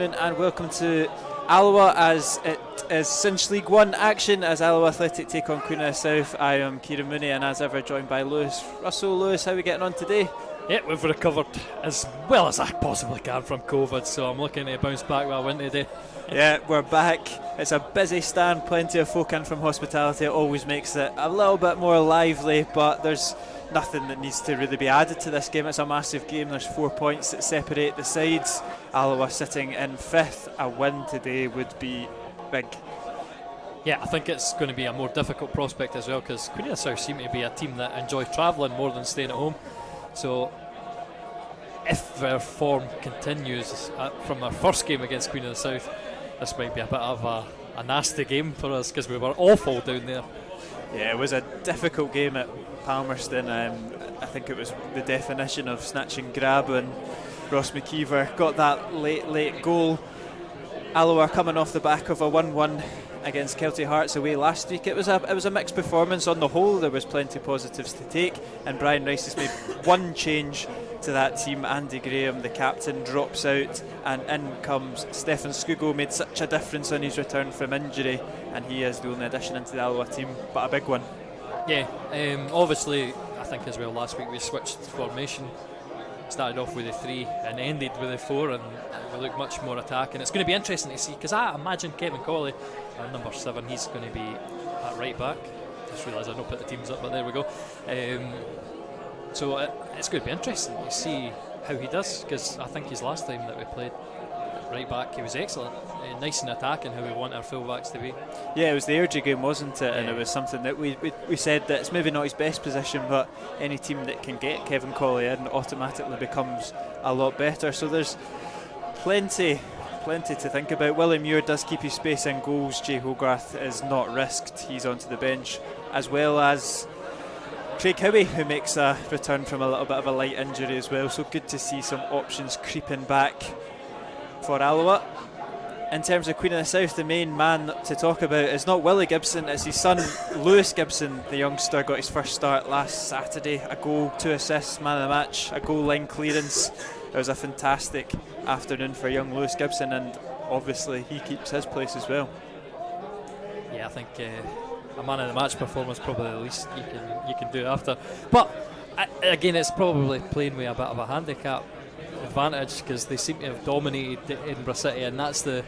afternoon and welcome to Alloa as it is Cinch League 1 action as Alloa Athletic take on Queen of the South. I am Kieran Mooney and as ever joined by Lewis Russell. Lewis, how are we getting on today? Yeah, we've recovered as well as I possibly can from COVID, so I'm looking to bounce back with a win today. Yeah, we're back. It's a busy stand, plenty of folk in from hospitality. It always makes it a little bit more lively, but there's nothing that needs to really be added to this game. It's a massive game. There's 4 points that separate the sides. Alloa sitting in 5th. A win today would be big. Yeah, I think it's going to be a more difficult prospect as well, because Queen of the South seem to be a team that enjoy travelling more than staying at home. So if their form continues from our first game against Queen of the South, this might be a bit of a nasty game for us, because we were awful down there. Yeah, it was a difficult game at Palmerston. I think it was the definition of snatch and grab when Ross McKeever got that late goal. Alloa coming off the back of a 1-1 against Kelty Hearts away last week. It was a mixed performance on the whole. There was plenty of positives to take, and Brian Rice has made one change to that team. Andy Graham, the captain, drops out, and in comes Stefan Skugo. Made such a difference on his return from injury, and he is the only addition into the Alloa team, but a big one. Yeah, obviously I think as well last week we switched formation, started off with a 3 and ended with a 4, and we look much more attacking. It's going to be interesting to see, because I imagine Kevin Colley, our number 7, he's going to be at right back. Just realised I don't put the teams up, but there we go. So it's going to be interesting to see how he does, because I think his last time that we played at right back he was excellent, nice and attacking, how we want our full-backs to be. Yeah, it was the Airdrie game, wasn't it? And it was something that we said that it's maybe not his best position, but any team that can get Kevin Colley in automatically becomes a lot better. So there's plenty to think about. Willie Muir does keep his space in goals. Jay Hogarth is not risked, he's onto the bench, as well as Craig Howie, who makes a return from a little bit of a light injury as well. So good to see some options creeping back for Alloa. In terms of Queen of the South, the main man to talk about is not Willie Gibson, it's his son Lewis Gibson. The youngster got his first start last Saturday. A goal, 2 assists, man of the match, a goal line clearance. It was a fantastic afternoon for young Lewis Gibson, and obviously he keeps his place as well. Yeah, I think a man of the match performance probably the least you can do after. But again, it's probably playing with a bit of a handicap advantage, because they seem to have dominated Edinburgh City, and that's the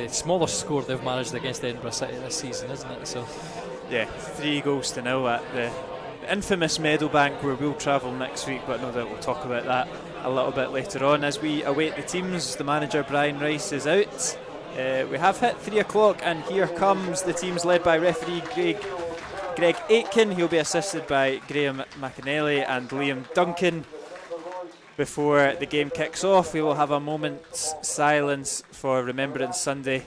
smallest score they've managed against Edinburgh City this season, isn't it? So yeah, 3-0 at the infamous Meadowbank, where we'll travel next week, but no doubt we'll talk about that a little bit later on. As we await the teams, the manager Brian Rice is out. We have hit 3 o'clock, and here comes the teams led by referee Greg Aitken. He'll be assisted by Graham McAnally and Liam Duncan. Before the game kicks off, we will have a moment's silence for Remembrance Sunday,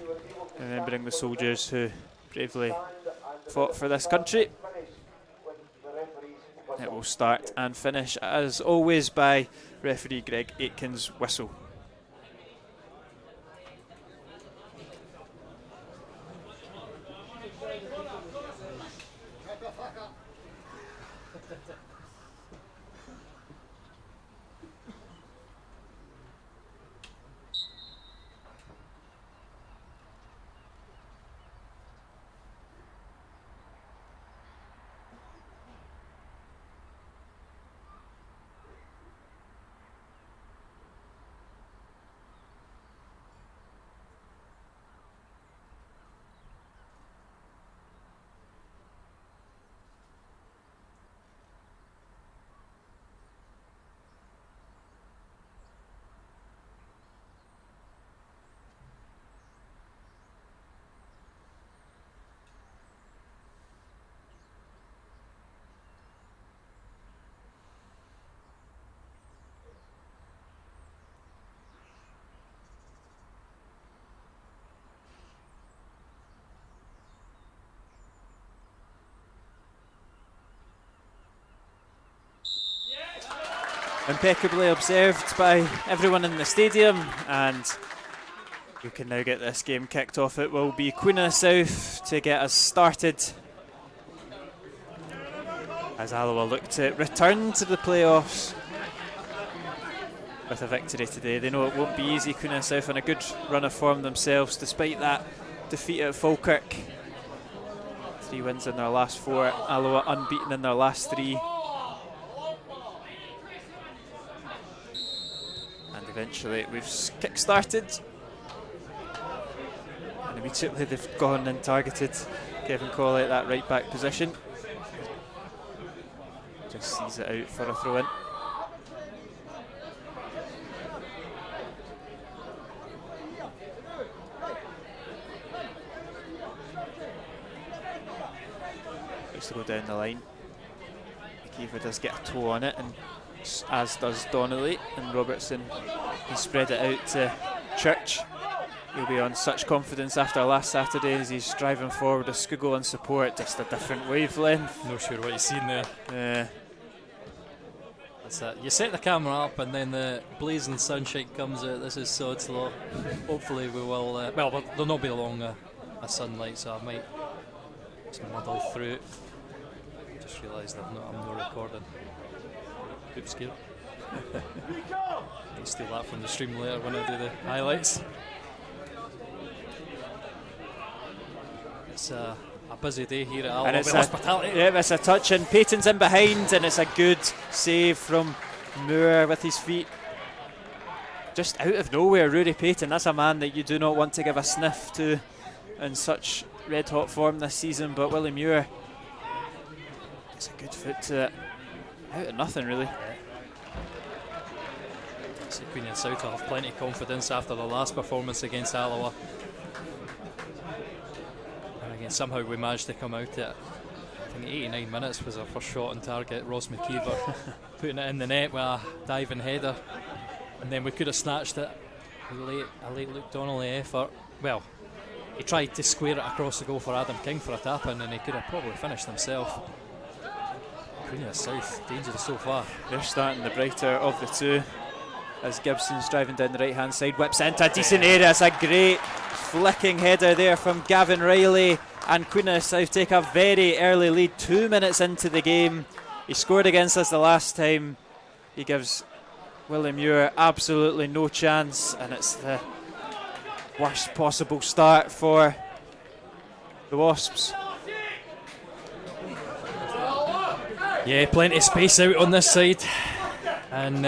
remembering the soldiers who bravely fought for this country. It will start and finish, as always, by referee Greg Aitken's whistle. Impeccably observed by everyone in the stadium, and we can now get this game kicked off. It will be Queen of the South to get us started, as Alloa look to return to the playoffs with a victory today. They know it won't be easy. Queen South on a good run of form themselves, despite that defeat at Falkirk. 3 wins in their last 4. Alloa unbeaten in their last 3. And eventually we've kick-started. And immediately they've gone and targeted Kevin Colley at that right-back position. Just sees it out for a throw-in. To go down the line. McKeever does get a toe on it, and as does Donnelly, and Robertson can spread it out to Church. He'll be on such confidence after last Saturday as he's driving forward with Skugel on support, just a different wavelength. Not sure what you've seen there. Yeah. That's it. You set the camera up and then the blazing sunshine comes out. This is sod's law. Hopefully we will, well, there'll not be long a sunlight, so I might just muddle through it. Just realised I'm not recording. Oops, scared. I'll steal that from the stream later when I do the highlights. It's a busy day here at Alloa. And it's a touch, and Payton's in behind, and it's a good save from Moore with his feet. Just out of nowhere, Rory Payton. That's a man that you do not want to give a sniff to in such red hot form this season, but Willie Muir gets a good foot to it. Out of nothing, really. So Queen and South will have plenty of confidence after the last performance against Alloa. And again, somehow we managed to come out at, I think 89 minutes was our first shot on target. Ross McKeever putting it in the net with a diving header. And then we could have snatched it. A late Luke Donnelly effort. Well, he tried to square it across the goal for Adam King for a tap-in, and he could have probably finished himself. Queen of South, dangerous so far. They're starting the brighter of the two as Gibson's driving down the right-hand side, whips into a decent area. It's a great flicking header there from Gavin Riley, and Queen of South take a very early lead 2 minutes into the game. He scored against us the last time. He gives Willie Muir absolutely no chance, and it's the worst possible start for the Wasps. Yeah, plenty of space out on this side, and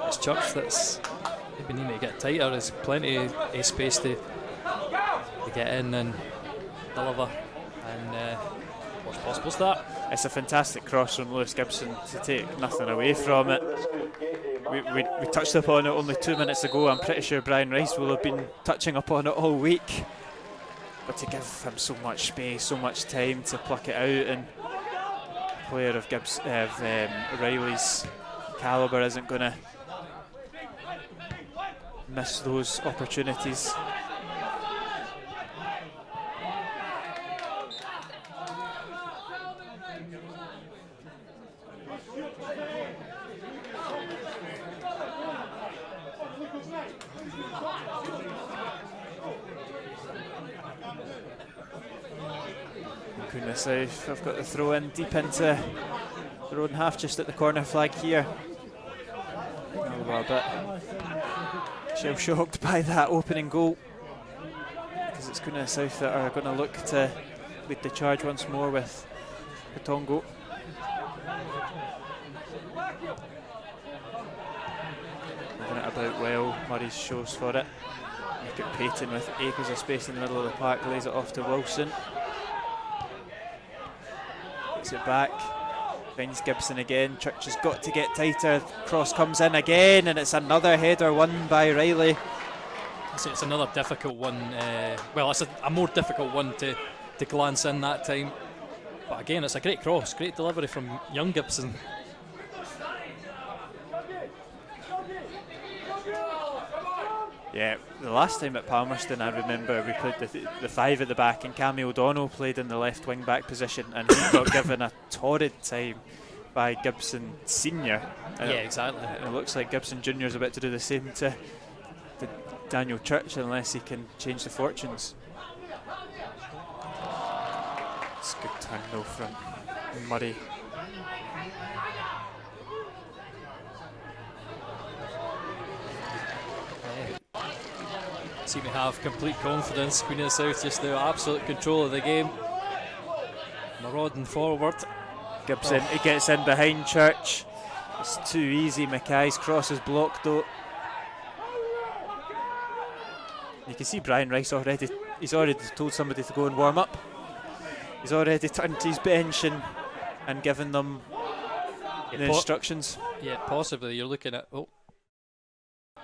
it's Church that's maybe needing to get tighter. There's plenty of space to get in and deliver, and what's possible start. It's a fantastic cross from Lewis Gibson to take nothing away from it. We touched upon it only 2 minutes ago. I'm pretty sure Brian Rice will have been touching upon it all week, but to give him so much space, so much time to pluck it out, and a player of Riley's calibre isn't going to miss those opportunities. Queen of South have got the throw in deep into their own half, just at the corner flag here. A bit shell shocked by that opening goal, because it's Queen of South that are going to look to lead the charge once more with Katongo. Moving it about well, Murray shows for it. Look at Payton with acres of space in the middle of the park, lays it off to Wilson. Gets it back, finds Gibson again. Church has got to get tighter. Cross comes in again, and it's another header won by Riley. It's another difficult one. Well, it's a more difficult one to glance in that time. But again, it's a great cross, great delivery from young Gibson. Yeah, the last time at Palmerston, I remember we played the five at the back, and Cammy O'Donnell played in the left wing back position, and he got given a torrid time by Gibson Senior. Yeah, exactly. And it looks like Gibson Junior is about to do the same to Daniel Church, unless he can change the fortunes. It's a good turn though from Murray. seem to have complete confidence. Queen of the South just now, absolute control of the game. Marauding forward. Gibson, he gets in behind Church. It's too easy. Mackay's cross is blocked though. You can see Brian Rice already. He's already told somebody to go and warm up. He's already turned to his bench and given them the instructions. Yeah, possibly. You're looking at. Oh, I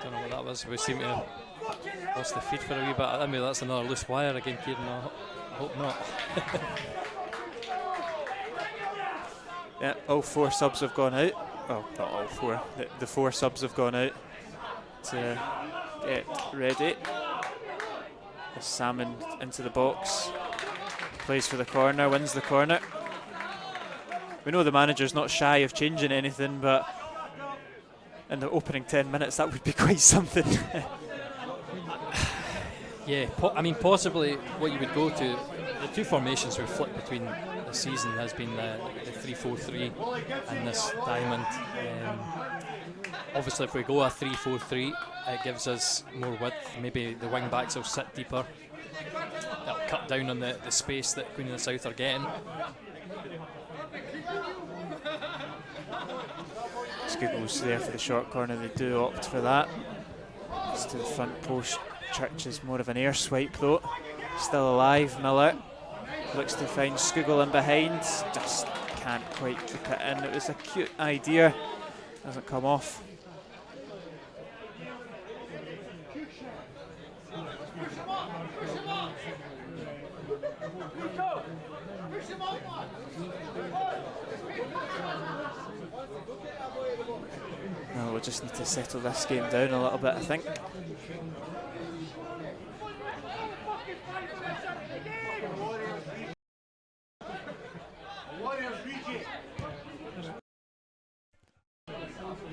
don't know what that was. We seem to have lost the feed for a wee bit. I mean, that's another loose wire again, Kieran. I hope not. Yeah, all 4 subs have gone out. Well, not all 4. The 4 subs have gone out to get ready. The Salmon into the box. Plays for the corner, wins the corner. We know the manager's not shy of changing anything, but in the opening 10 minutes that would be quite something. Yeah, I mean, possibly what you would go to, the 2 formations we've flipped between the season has been the 3-4-3 and this diamond. Obviously, if we go a 3-4-3, it gives us more width. Maybe the wing backs will sit deeper. That'll cut down on the space that Queen of the South are getting. Squiggles there for the short corner. They do opt for that. It's to the front post. Church is more of an air swipe though. Still alive. Miller looks to find Squiggle in behind. Just can't quite keep it in. It was a cute idea. Doesn't come off. No, we'll just need to settle this game down a little bit, I think.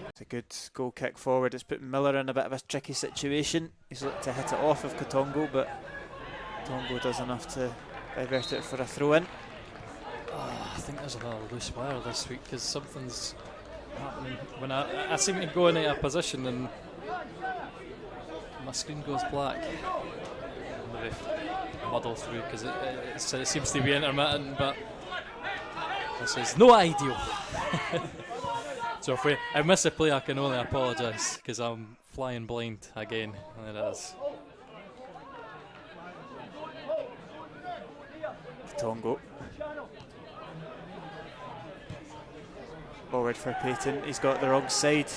It's a good goal kick forward. It's put Miller in a bit of a tricky situation. He's looked to hit it off of Katongo, but Katongo does enough to divert it for a throw-in. I think there's another loose wire this week because something's happening. When I seem to go into a position and my screen goes black. Maybe muddle through because it seems to be intermittent, but this is no ideal. So if I miss a play, I can only apologise because I'm flying blind again. And it is. Tongo. Forward for Payton. He's got the wrong side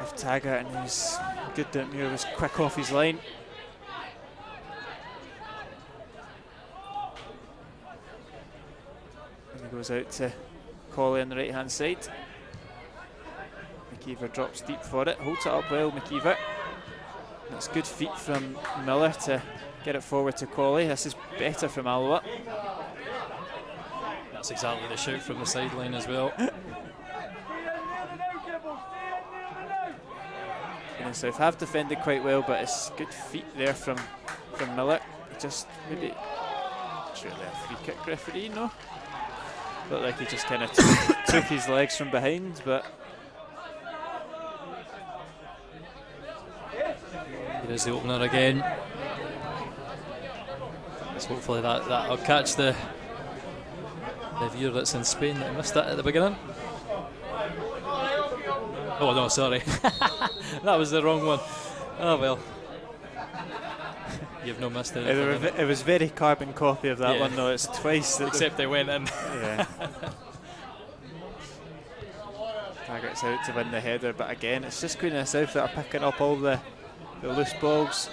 of Taggart, and he's good that Muir was quick off his line. And he goes out to Colley on the right hand side. McKeever drops deep for it, holds it up well, McKeever. That's good feet from Miller to get it forward to Colley. This is better from Alloa. That's exactly the shout from the sideline as well. South have defended quite well, but it's good feet there from Miller. He just maybe surely a free kick referee, no? Looked like he just kind of took his legs from behind, but here's the opener again. So hopefully that'll catch the viewer that's in Spain that missed that at the beginning. Oh no, sorry. That was the wrong one. Oh well. You've no missed it. It was very carbon copy of that one though. It's twice. Except they went in. Yeah. Taggart's out to win the header, but again, it's just Queen of the South that are picking up all the loose balls.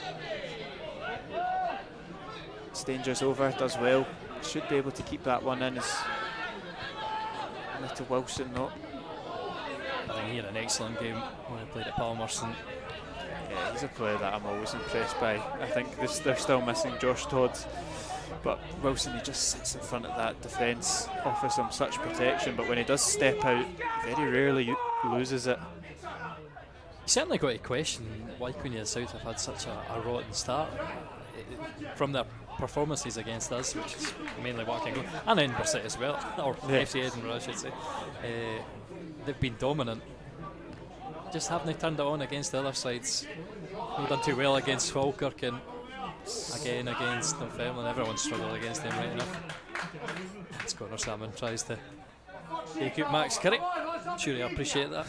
Stanger's over, does well. Should be able to keep that one in. As Little Wilson, though. I think he had an excellent game when he played at Palmerston. Yeah, he's a player that I'm always impressed by. I think they're still missing Josh Todd, but Wilson, he just sits in front of that defence, offers him such protection, but when he does step out, very rarely loses it. You certainly got to question why Queen of the South have had such a rotten start from their performances against us, which is mainly what I can go, and Edinburgh City as well, or FC Edinburgh I should say. They've been dominant, just haven't turned it on against the other sides. Not done too well against Falkirk, and again against Dunfermline. Everyone's struggled against them right enough. It's Connor Salmon tries to take out Max Curry. Sure, I appreciate that.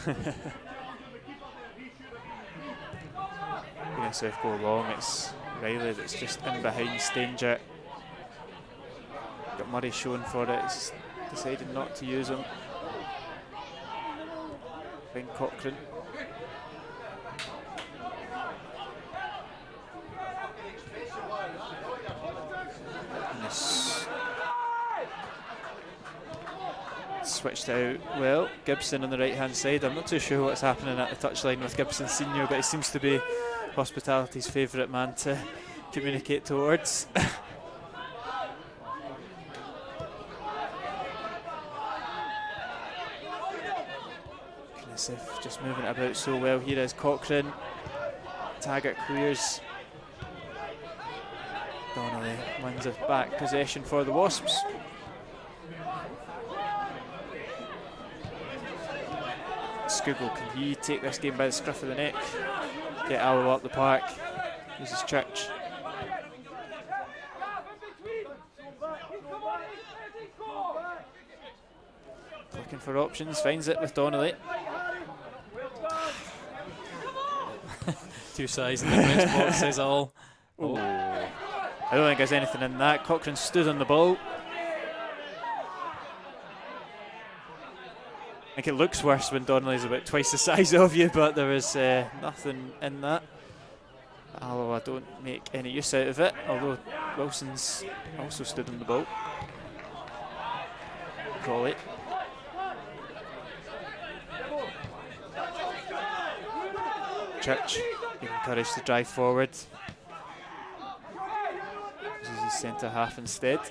South go long, it's Riley that's just in behind Stanger. Got Murray showing for it, he's decided not to use him. Ben Cochrane. Switched out well. Gibson on the right hand side. I'm not too sure what's happening at the touchline with Gibson Senior, but he seems to be Hospitality's favourite man to communicate towards. Knesif just moving it about so well. Here is Cochrane. Taggart clears. Donnelly wins a back possession for the Wasps. Skugel, can he take this game by the scruff of the neck? Get Alloa up the park. Uses Church. Looking for options, finds it with Donnelly. Two sides in the press box says it all. Oh. I don't think there's anything in that. Cochrane stood on the ball. I think it looks worse when Donnelly's about twice the size of you, but there is nothing in that. Alloa don't make any use out of it, although Wilson's also stood on the ball. Crawley. Church, given courage to drive forward. Uses his centre half instead.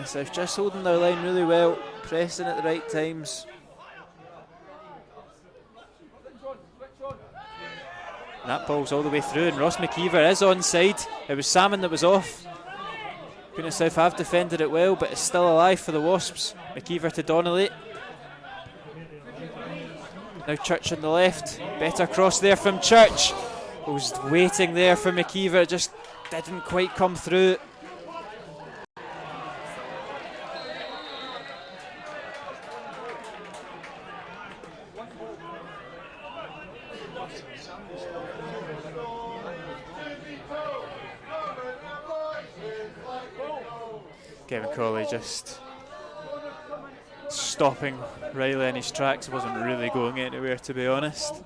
South just holding their line really well, pressing at the right times. And that ball's all the way through, and Ross McKeever is onside. It was Salmon that was off. South have defended it well, but it's still alive for the Wasps. McKeever to Donnelly. Now Church on the left. Better cross there from Church. Was waiting there for McKeever, it just didn't quite come through. Kevin Cawley just stopping Riley in his tracks. Wasn't really going anywhere, to be honest.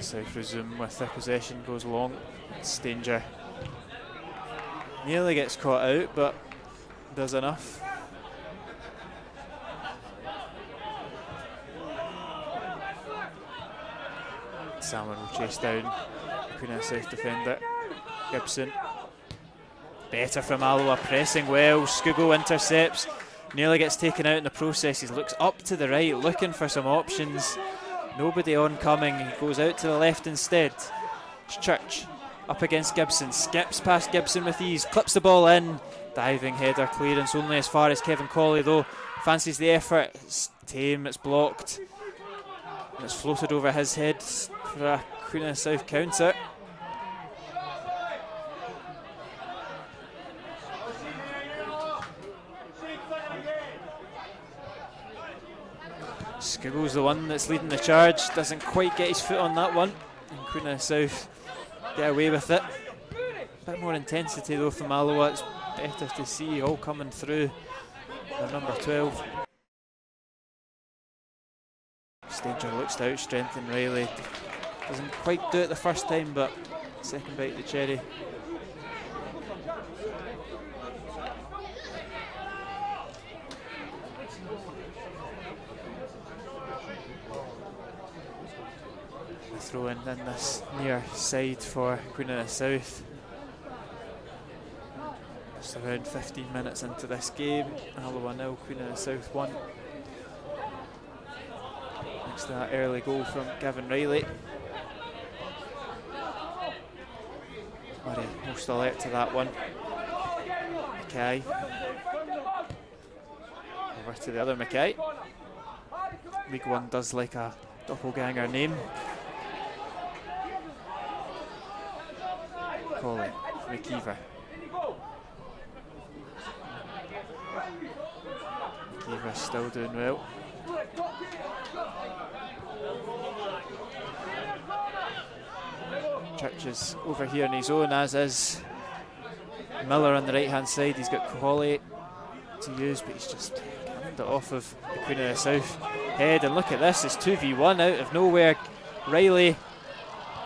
South resume with their possession, goes long. Stanger nearly gets caught out, but does enough. Salmon will chase down Queen South defender. Gibson. Better from Alloa, pressing well. Skugel intercepts. Nearly gets taken out in the process. He looks up to the right, looking for some options. Nobody oncoming. He goes out to the left instead. It's Church up against Gibson. Skips past Gibson with ease. Clips the ball in. Diving header clearance only as far as Kevin Cawley, though. Fancies the effort. It's tame, it's blocked. And it's floated over his head for a Queen of the South counter. Skiggle's the one that's leading the charge. Doesn't quite get his foot on that one. And Queen of the South get away with it. A bit more intensity though from Alloa. It's better to see all coming through. Their number 12. Stanger looks to out-strengthen Riley. Doesn't quite do it the first time, but second bite of the cherry. The throw in this near side for Queen of the South. Just around 15 minutes into this game. Alloa 0, Queen of the South 1. Thanks to that early goal from Gavin Riley. Murray most alert to that one. Mackay. Over to the other Mackay. League One does like a doppelganger name. Colley, McKeever. McKeever still doing well. Church is over here on his own, as is Miller on the right hand side. He's got Colley to use, but he's just canned it off of the Queen of the South head. And look at this, it's 2v1 out of nowhere. Riley,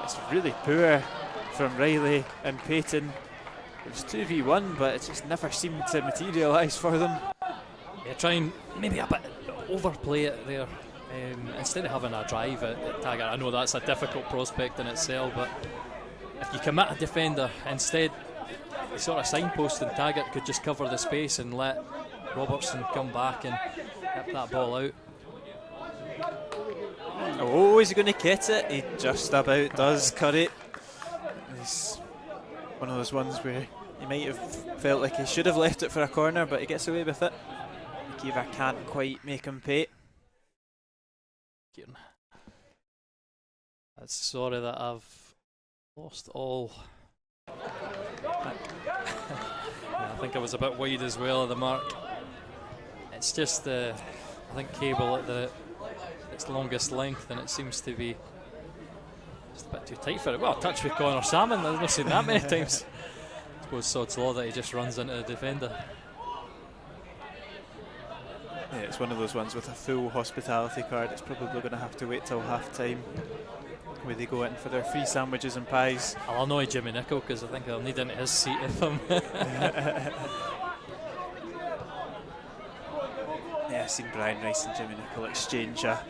it's really poor from Riley and Payton. It was 2v1, but it just never seemed to materialise for them. Yeah, trying maybe a bit overplay it there. Instead of having a drive at Taggart. I know that's a difficult prospect in itself, but if you commit a defender, instead sort of signpost, and Taggart could just cover the space and let Robertson come back and hit that ball out. Oh, is he going to get it? He just about does. Curry. It's one of those ones where he might have felt like he should have left it for a corner, but he gets away with it. McKeever can't quite make him pay. I'm sorry that I've lost all. I think I was a bit wide as well of the mark. It's just I think cable at its longest length, and it seems to be just a bit too tight for it. Well, touch with Connor Salmon, I've not seen that many times. I suppose sod's law that he just runs into the defender. Yeah, it's one of those ones with a full hospitality card. It's probably going to have to wait till half time where they go in for their free sandwiches and pies. I'll annoy Jimmy Nicholl because I think I'll need into his seat if I'm. Yeah, I've seen Brian Rice and Jimmy Nicholl exchange a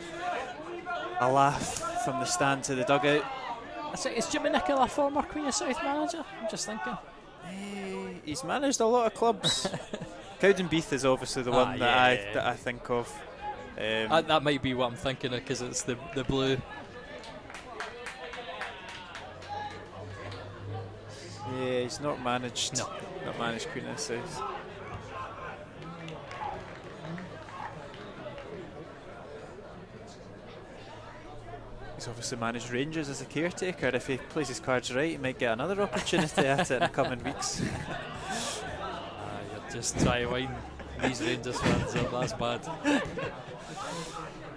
laugh from the stand to the dugout. Is Jimmy Nicholl a former Queen of South manager? I'm just thinking. He's managed a lot of clubs. Cowdenbeath is obviously the one that I think of. That might be what I'm thinking of because it's the blue. Yeah, he's not managed. No, not managed Queen of the South. He's obviously managed Rangers as a caretaker. If he plays his cards right, he might get another opportunity at it in the coming weeks. You're just try to wind these Rangers fans up. That's bad.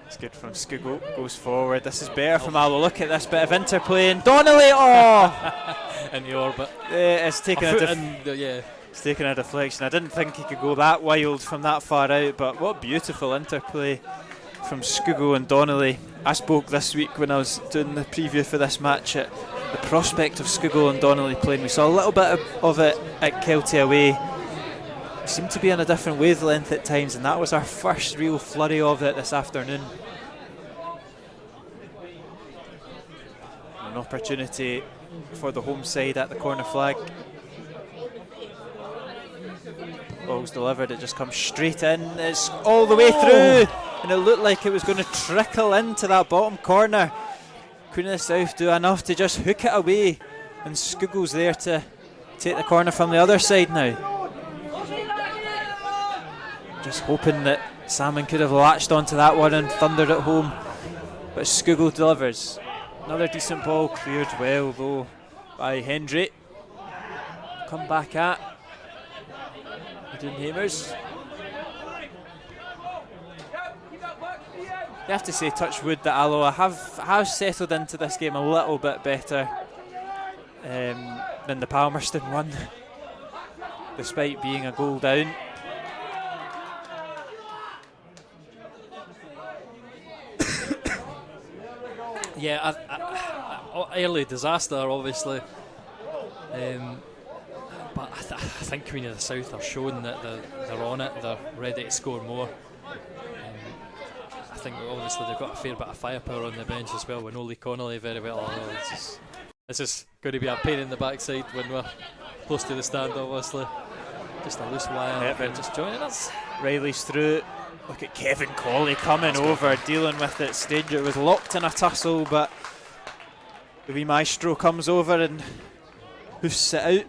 It's good from Skuggo. Goes forward. This is better from Alloa. Look at this bit of interplay. And Donnelly, in the orbit. It's taken it's taken a deflection. I didn't think he could go that wild from that far out, but what beautiful interplay from Skuggo and Donnelly. I spoke this week when I was doing the preview for this match at the prospect of Skuggo and Donnelly playing. We saw a little bit of it at Kelty away. We seemed to be on a different wavelength at times, and that was our first real flurry of it this afternoon. An opportunity for the home side at the corner flag. Ball's delivered, it just comes straight in. It's all the way through, and it looked like it was going to trickle into that bottom corner. Queen of the South do enough to just hook it away, and Skuggo's there to take the corner from the other side now. Just hoping that Salmon could have latched onto that one and thundered it home, but Skuggo delivers. Another decent ball, cleared well though by Hendry. Come back at the Dunhamers. You have to say, touch wood, that Alloa have settled into this game a little bit better than the Palmerston one, despite being a goal down. Yeah, early disaster, obviously. But I think Queen of the South are showing that they're on it, they're ready to score more. I think obviously they've got a fair bit of firepower on the bench as well, with Oli Connolly very well. This is going to be a pain in the backside when we're close to the stand, obviously. Just a loose wire, just joining us. Riley's through. Look at Kevin Colley coming over, dealing with it. Stanger was locked in a tussle, but the wee maestro comes over and hoofs it out.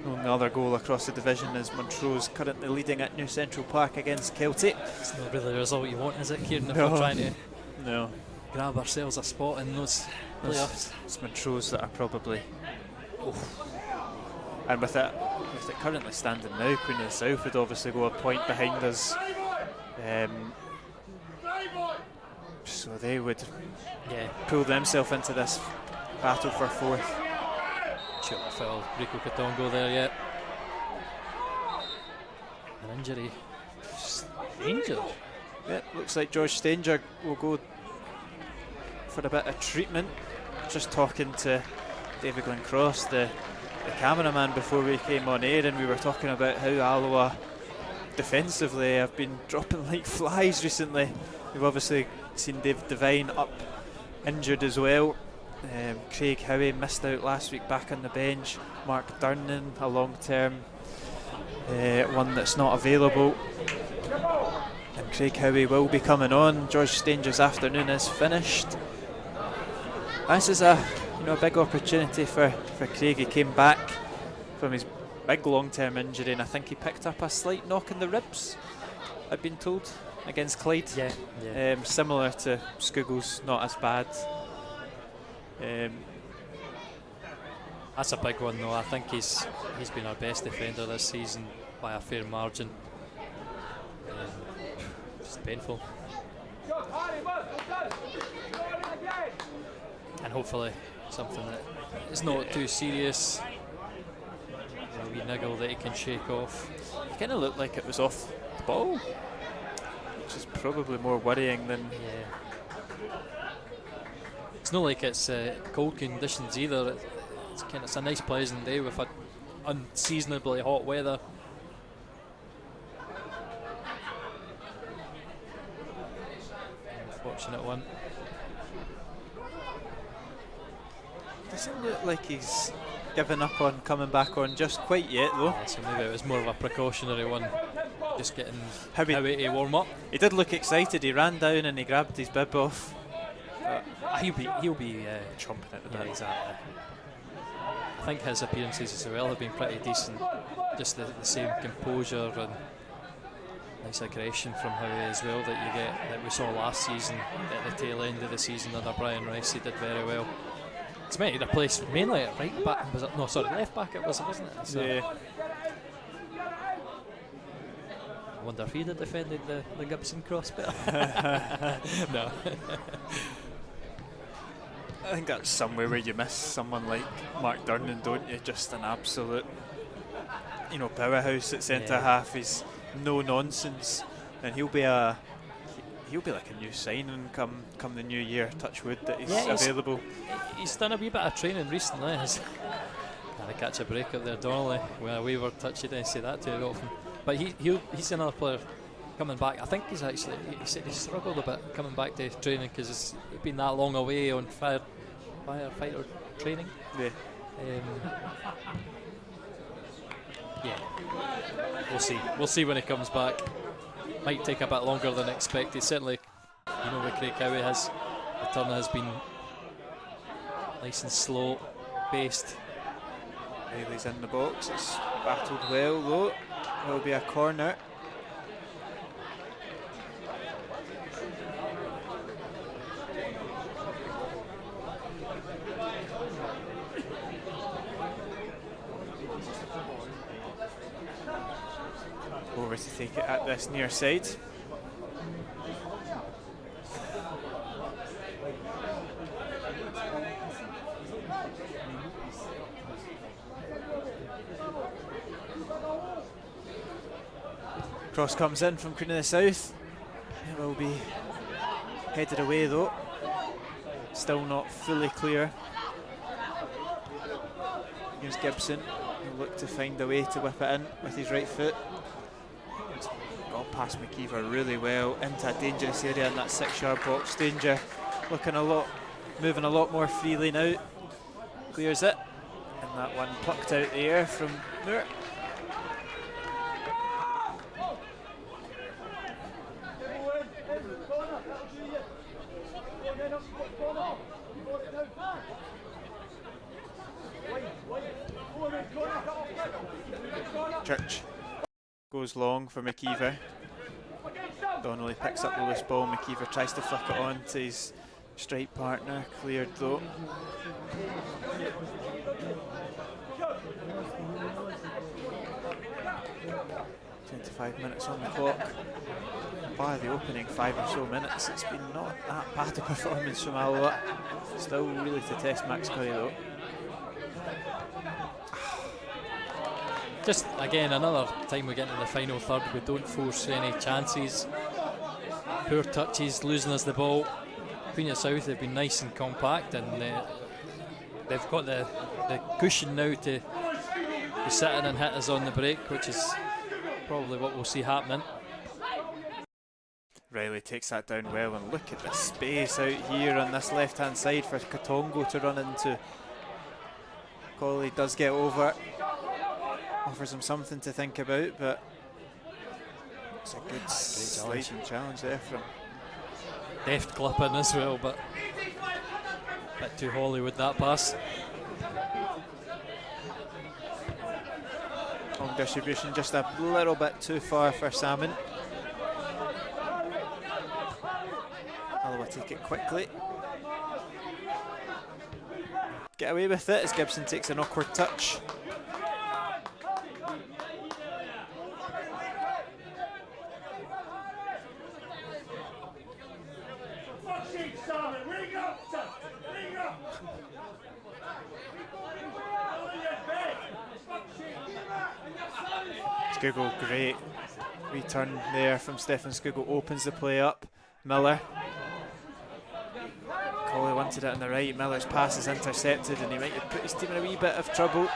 Only other goal across the division is Montrose currently leading at New Central Park against Celtic. It's not really the result you want, is it, Kieran, if No. we're trying to No. grab ourselves a spot in those playoffs? It's Montrose that are probably... And with it currently standing now, Queen of the South would obviously go a point behind us. So they would pull themselves into this battle for fourth. Sure, I felt Rico Katongo there yet. An injury. Stanger. Yeah, looks like George Stanger will go for a bit of treatment. Just talking to David Glencross, the cameraman, before we came on air, and we were talking about how Alloa defensively have been dropping like flies recently. We've obviously seen Dave Devine up injured as well. Craig Howie missed out last week, back on the bench. Mark Durnan, a long-term one that's not available. And Craig Howie will be coming on. George Stanger's afternoon is finished. This is a big opportunity for Craig. He came back from his big long-term injury, and I think he picked up a slight knock in the ribs, I've been told, against Clyde. Yeah. Similar to Scoogle's, not as bad. That's a big one though. I think he's been our best defender this season by a fair margin. It's painful. And hopefully something that is not too serious. A wee niggle that he can shake off. It kind of looked like it was off the ball, which is probably more worrying than... It's not like it's cold conditions either. It's a nice pleasant day with unseasonably hot weather. Unfortunate one. Doesn't look like he's given up on coming back on just quite yet though. Yeah, so maybe it was more of a precautionary one, just getting how to warm up. He did look excited. He ran down and he grabbed his bib off. He'll be chomping at the bit. Yeah, exactly. I think his appearances as well have been pretty decent. Just the same composure and nice aggression from Howie as well that you get, that we saw last season at the tail end of the season under Brian Rice. He did very well. He's meant to replace mainly at right back. Was it? No, sorry, left back. It wasn't it? So yeah. I wonder if he'd have defended the Gibson cross better. No. I think that's somewhere where you miss someone like Mark Durnan, don't you? Just an absolute, powerhouse at centre half. He's no nonsense, and he'll be like a new signing come the new year. Touch wood that he's available. He's done a wee bit of training recently. Can I catch a break up there, Donnelly? Well, we were touchy, didn't say that too often. But he's another player coming back. I think he said he struggled a bit coming back to training because it's been that long away on firefighter training. Yeah. We'll see when he comes back. Might take a bit longer than expected. Certainly, with Craig Howie the turn has been nice and slow paced. Bailey's in the box. It's battled well though. There'll be a corner. Over to take it at this near side. Cross comes in from Queen of the South. It will be headed away though. Still not fully clear. Here's Gibson. He'll look to find a way to whip it in with his right foot. It's got past McKeever really well into a dangerous area in that 6-yard box. Danger moving a lot more freely now. Clears it. And that one plucked out the air from Moore. Church goes long for McKeever. Donnelly picks up the loose ball. McKeever tries to flick it on to his strike partner. Cleared though. .5 minutes on the clock. By the opening 5 or so minutes, it's been not that bad a performance from Alloa. Still really to test Max Curry though. Just again, another time we get into the final third, we don't force any chances. Poor touches, losing us the ball. Queen of South have been nice and compact, and they've got the cushion now to be sitting and hit us on the break, which is probably what we'll see happening. Riley takes that down well, and look at the space out here on this left hand side for Katongo to run into. Colley does get over, offers him something to think about, but it's a good sliding challenge there from deft clipping as well, but a bit too Hollywood that pass. Long distribution, just a little bit too far for Salmon. Alloa take it quickly. Get away with it as Gibson takes an awkward touch. Skugel, great return there from Stefan Skugel, opens the play up. Miller. Colley wanted it on the right, Miller's pass is intercepted and he might have put his team in a wee bit of trouble.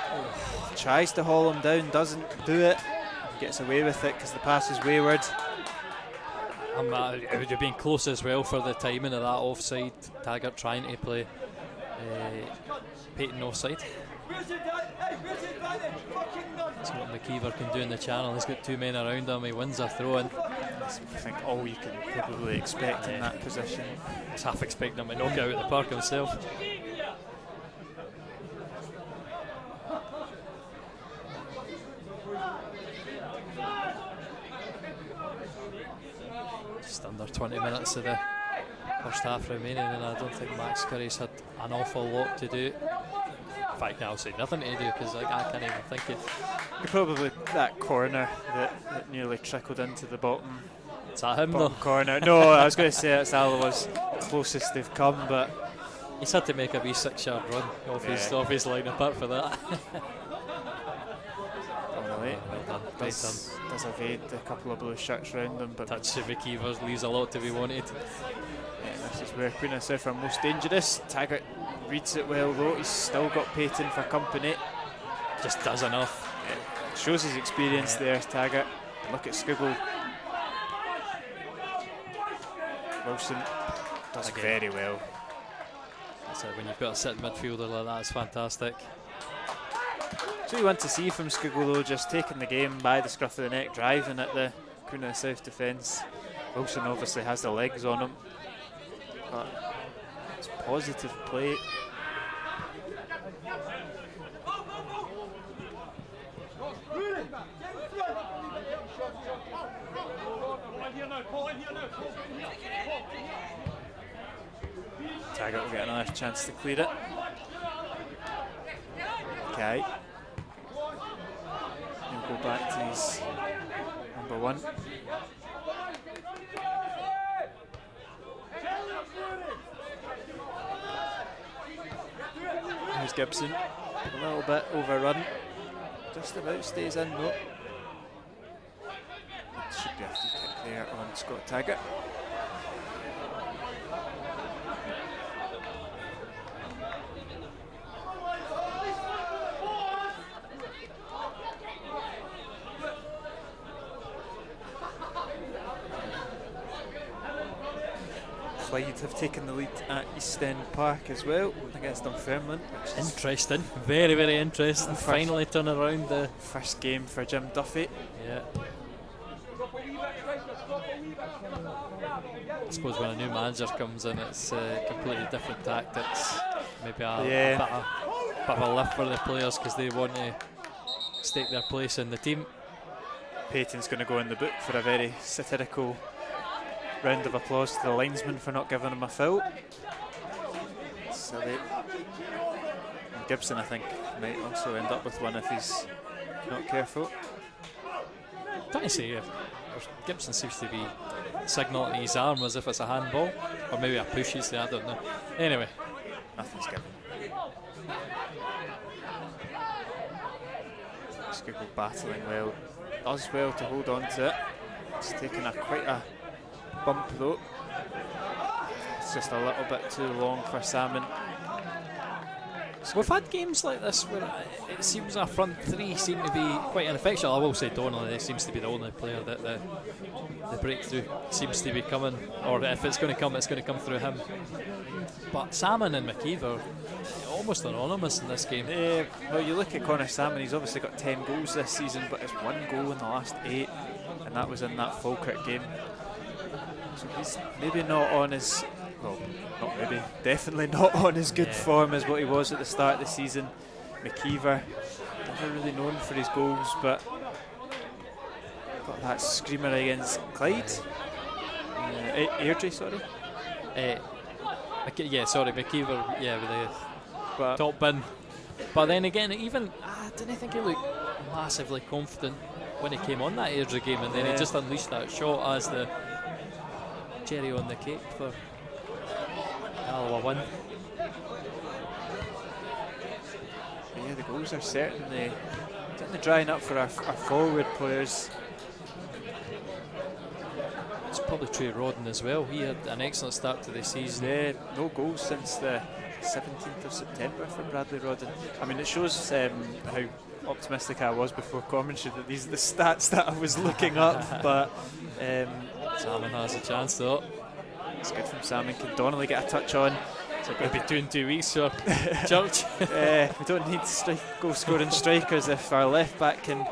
Tries to haul him down, doesn't do it. Gets away with it because the pass is wayward. It would have been close as well for the timing of that offside. Taggart trying to play Peyton offside. That's what McKeever can do in the channel. He's got 2 men around him, he wins a throw in. That's, I think, all you can probably expect in that position. He's half expecting him to knock it out of the park himself. Just under 20 minutes of the first half remaining, and I don't think Max Curry's had an awful lot to do. In fact, I'll say nothing to do because I can't even think of. Probably that corner that nearly trickled into the bottom. Is that him though? Corner. No, I was going to say it's Alloa's closest they've come, but he's had to make a wee 6-yard run off his line apart for that. Well done. Does evade a couple of blue shirts round them, but touch of McKeever leaves a lot to be wanted. Yeah, this is where Queen of South are most dangerous. Taggart reads it well though, he's still got Peyton for company. Just does enough. Yeah. Shows his experience there, Taggart. Look at Skugel. Wilson does very well. That's it, when you've got a sitting midfielder like that, it's fantastic. So you want to see from Skugel though, just taking the game by the scruff of the neck, driving at the Queen of the South defence. Wilson obviously has the legs on him, but it's positive play. Taggart will get another chance to clear it. Okay. He'll go back to his number 1. Here's Gibson. A little bit overrun. Just about stays in though. It should be a free kick there on Scott Taggart. Clyde have taken the lead at East End Park as well against Dunfermline. Interesting, very, very interesting. Finally turn around the first game for Jim Duffy. Yeah. I suppose when a new manager comes in, it's completely different tactics. Maybe a bit of a lift for the players because they want to stake their place in the team. Payton's going to go in the book for a very satirical round of applause to the linesman for not giving him a foul. Silly. And Gibson, I think, might also end up with one if he's not careful. I'm trying to say, Gibson seems to be signalling his arm as if it's a handball, or maybe a push, I don't know. Anyway. Nothing's given. Squiggle battling well. Does well to hold on to it. It's taken quite a bump though. It's just a little bit too long for Salmon. We've had games like this where it seems our front three seem to be quite ineffectual. I will say Donnelly seems to be the only player that the breakthrough seems to be coming, or if it's going to come, it's going to come through him. But Salmon and McKeever are almost anonymous in this game. Well, you look at Connor Salmon, he's obviously got 10 goals this season, but it's 1 goal in the last 8, and that was in that Falkirk game. So he's maybe not on his, well, not maybe, definitely not on his good form as what he was at the start of the season. McKeever, never really known for his goals, but got that screamer against Clyde. Airdrie, sorry. McKeever, with the top bin. But then again, even I didn't think he looked massively confident when he came on that Airdrie game, and then he just unleashed that shot as the cherry on the cake for Alloa win. Yeah, the goals are certainly drying up for our forward players. It's probably true Rodden as well. He had an excellent start to the season. Yeah, no goals since the 17th of September for Bradley Rodden. I mean, it shows how optimistic I was before commentary that these are the stats that I was looking up. But Salmon has a chance though. It's good from Salmon. Can Donnelly get a touch on? So it'll be 2 in 2 weeks for Church. We don't need goal scoring strikers if our left back can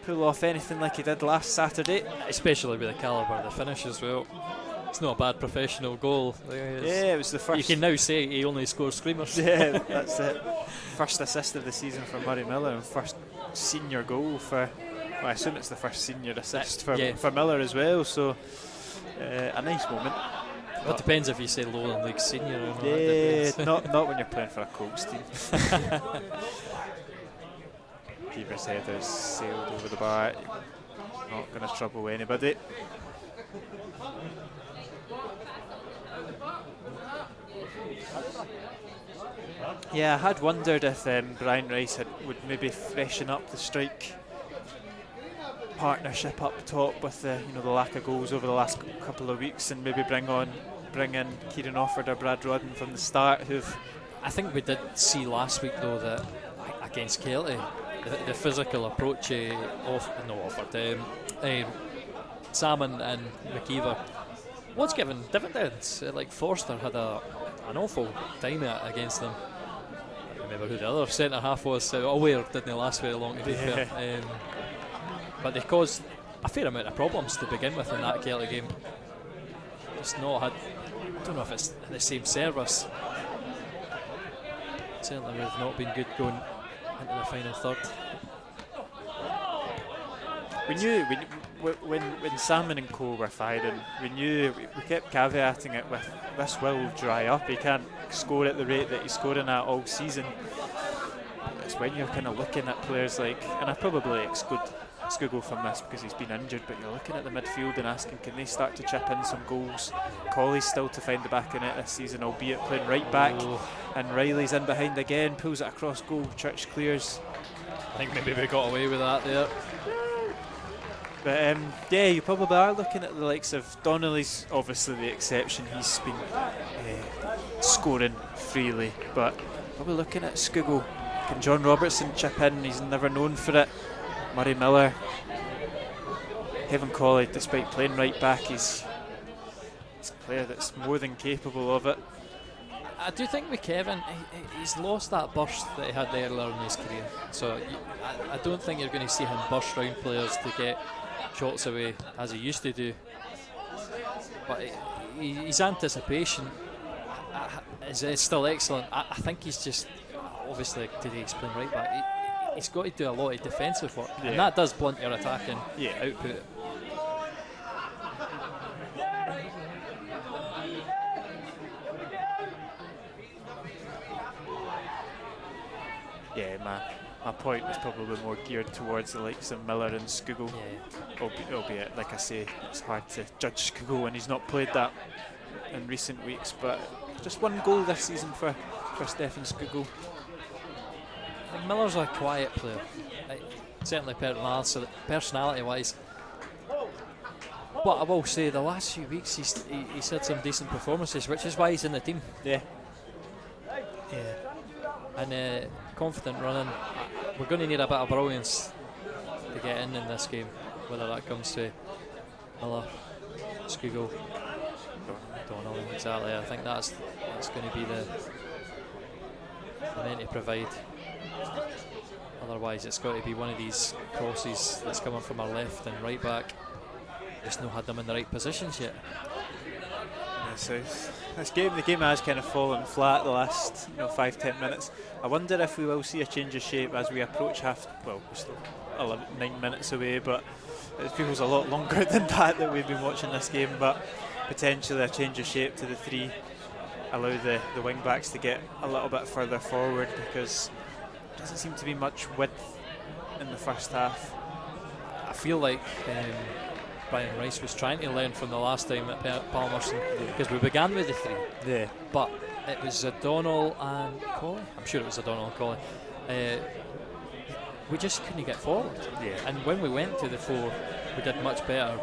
pull off anything like he did last Saturday. Especially with the calibre of the finish as well. It's not a bad professional goal. Yeah, it was the first. You can now say he only scores screamers. Yeah, that's it. First assist of the season for Murray Miller and first senior goal for. Well, I assume it's the first senior assist for Miller as well. So a nice moment. Well, it depends if you say Lowland League senior or not. Yeah, not when you're playing for a Colts team. Keeper's header's sailed over the bar. Not going to trouble anybody. Yeah, I had wondered if Brian Rice would maybe freshen up the strike partnership up top with the lack of goals over the last couple of weeks, and maybe bring in Kieran Offord or Brad Rodden from the start. I think we did see last week though that against Kelty, the physical approach of Offord, Salmon and McKeever was given dividends. Like Forster had an awful time against them. I don't remember who the other centre half was. Aware didn't last very long to be fair. But they caused a fair amount of problems to begin with in that Kelty game. Just not had. I don't know if it's the same service. Certainly would have not been good going into the final third. We knew when Salmon and Co were firing, we kept caveating it with this will dry up. He can't score at the rate that he's scoring at all season. It's when you're kind of looking at players like, and I probably exclude Squiggle from this because he's been injured, but you're looking at the midfield and asking, can they start to chip in some goals? Colley's still to find the back of net this season, albeit playing right back, and Riley's in behind again, pulls it across goal, Church clears. I think maybe we got away with that there. But you probably are looking at the likes of Donnelly's obviously the exception. He's been scoring freely, but probably looking at Squiggle. Can John Robertson chip in? He's never known for it. Murray Miller, Kevin Colley, despite playing right back, he's a player that's more than capable of it. I do think with Kevin, he's lost that burst that he had earlier in his career. So I don't think you're going to see him burst round players to get shots away as he used to do. But his anticipation is still excellent. I think he's just, obviously today he's playing right back. he's got to do a lot of defensive work, and that does blunt your attacking output. Yeah, my point was probably more geared towards the likes of Miller and Skugel. Albeit, like I say, it's hard to judge Skugel when he's not played that in recent weeks. But just one goal this season for Stefan Skugel. I think Miller's a quiet player, certainly personality-wise. But I will say the last few weeks he's had some decent performances, which is why he's in the team. Yeah. And confident running. We're going to need a bit of brilliance to get in this game, whether that comes to Miller, Skugel, Donnelly. Exactly. I think that's going to be the men to provide. Otherwise, it's got to be one of these crosses that's coming from our left and right back. Just not had them in the right positions yet. Yeah, so the game has kind of fallen flat the last 5-10 minutes. I wonder if we will see a change of shape as we approach we're still 9 minutes away, but it feels a lot longer than that we've been watching this game. But potentially a change of shape to the 3, allow the wing backs to get a little bit further forward, because there doesn't seem to be much width in the first half. I feel like Brian Rice was trying to learn from the last time at Palmerston, because we began with the 3. Yeah. But it was O'Donnell and Colley. I'm sure it was O'Donnell and Colley. We just couldn't get forward. Yeah. And when we went to the 4, we did much better.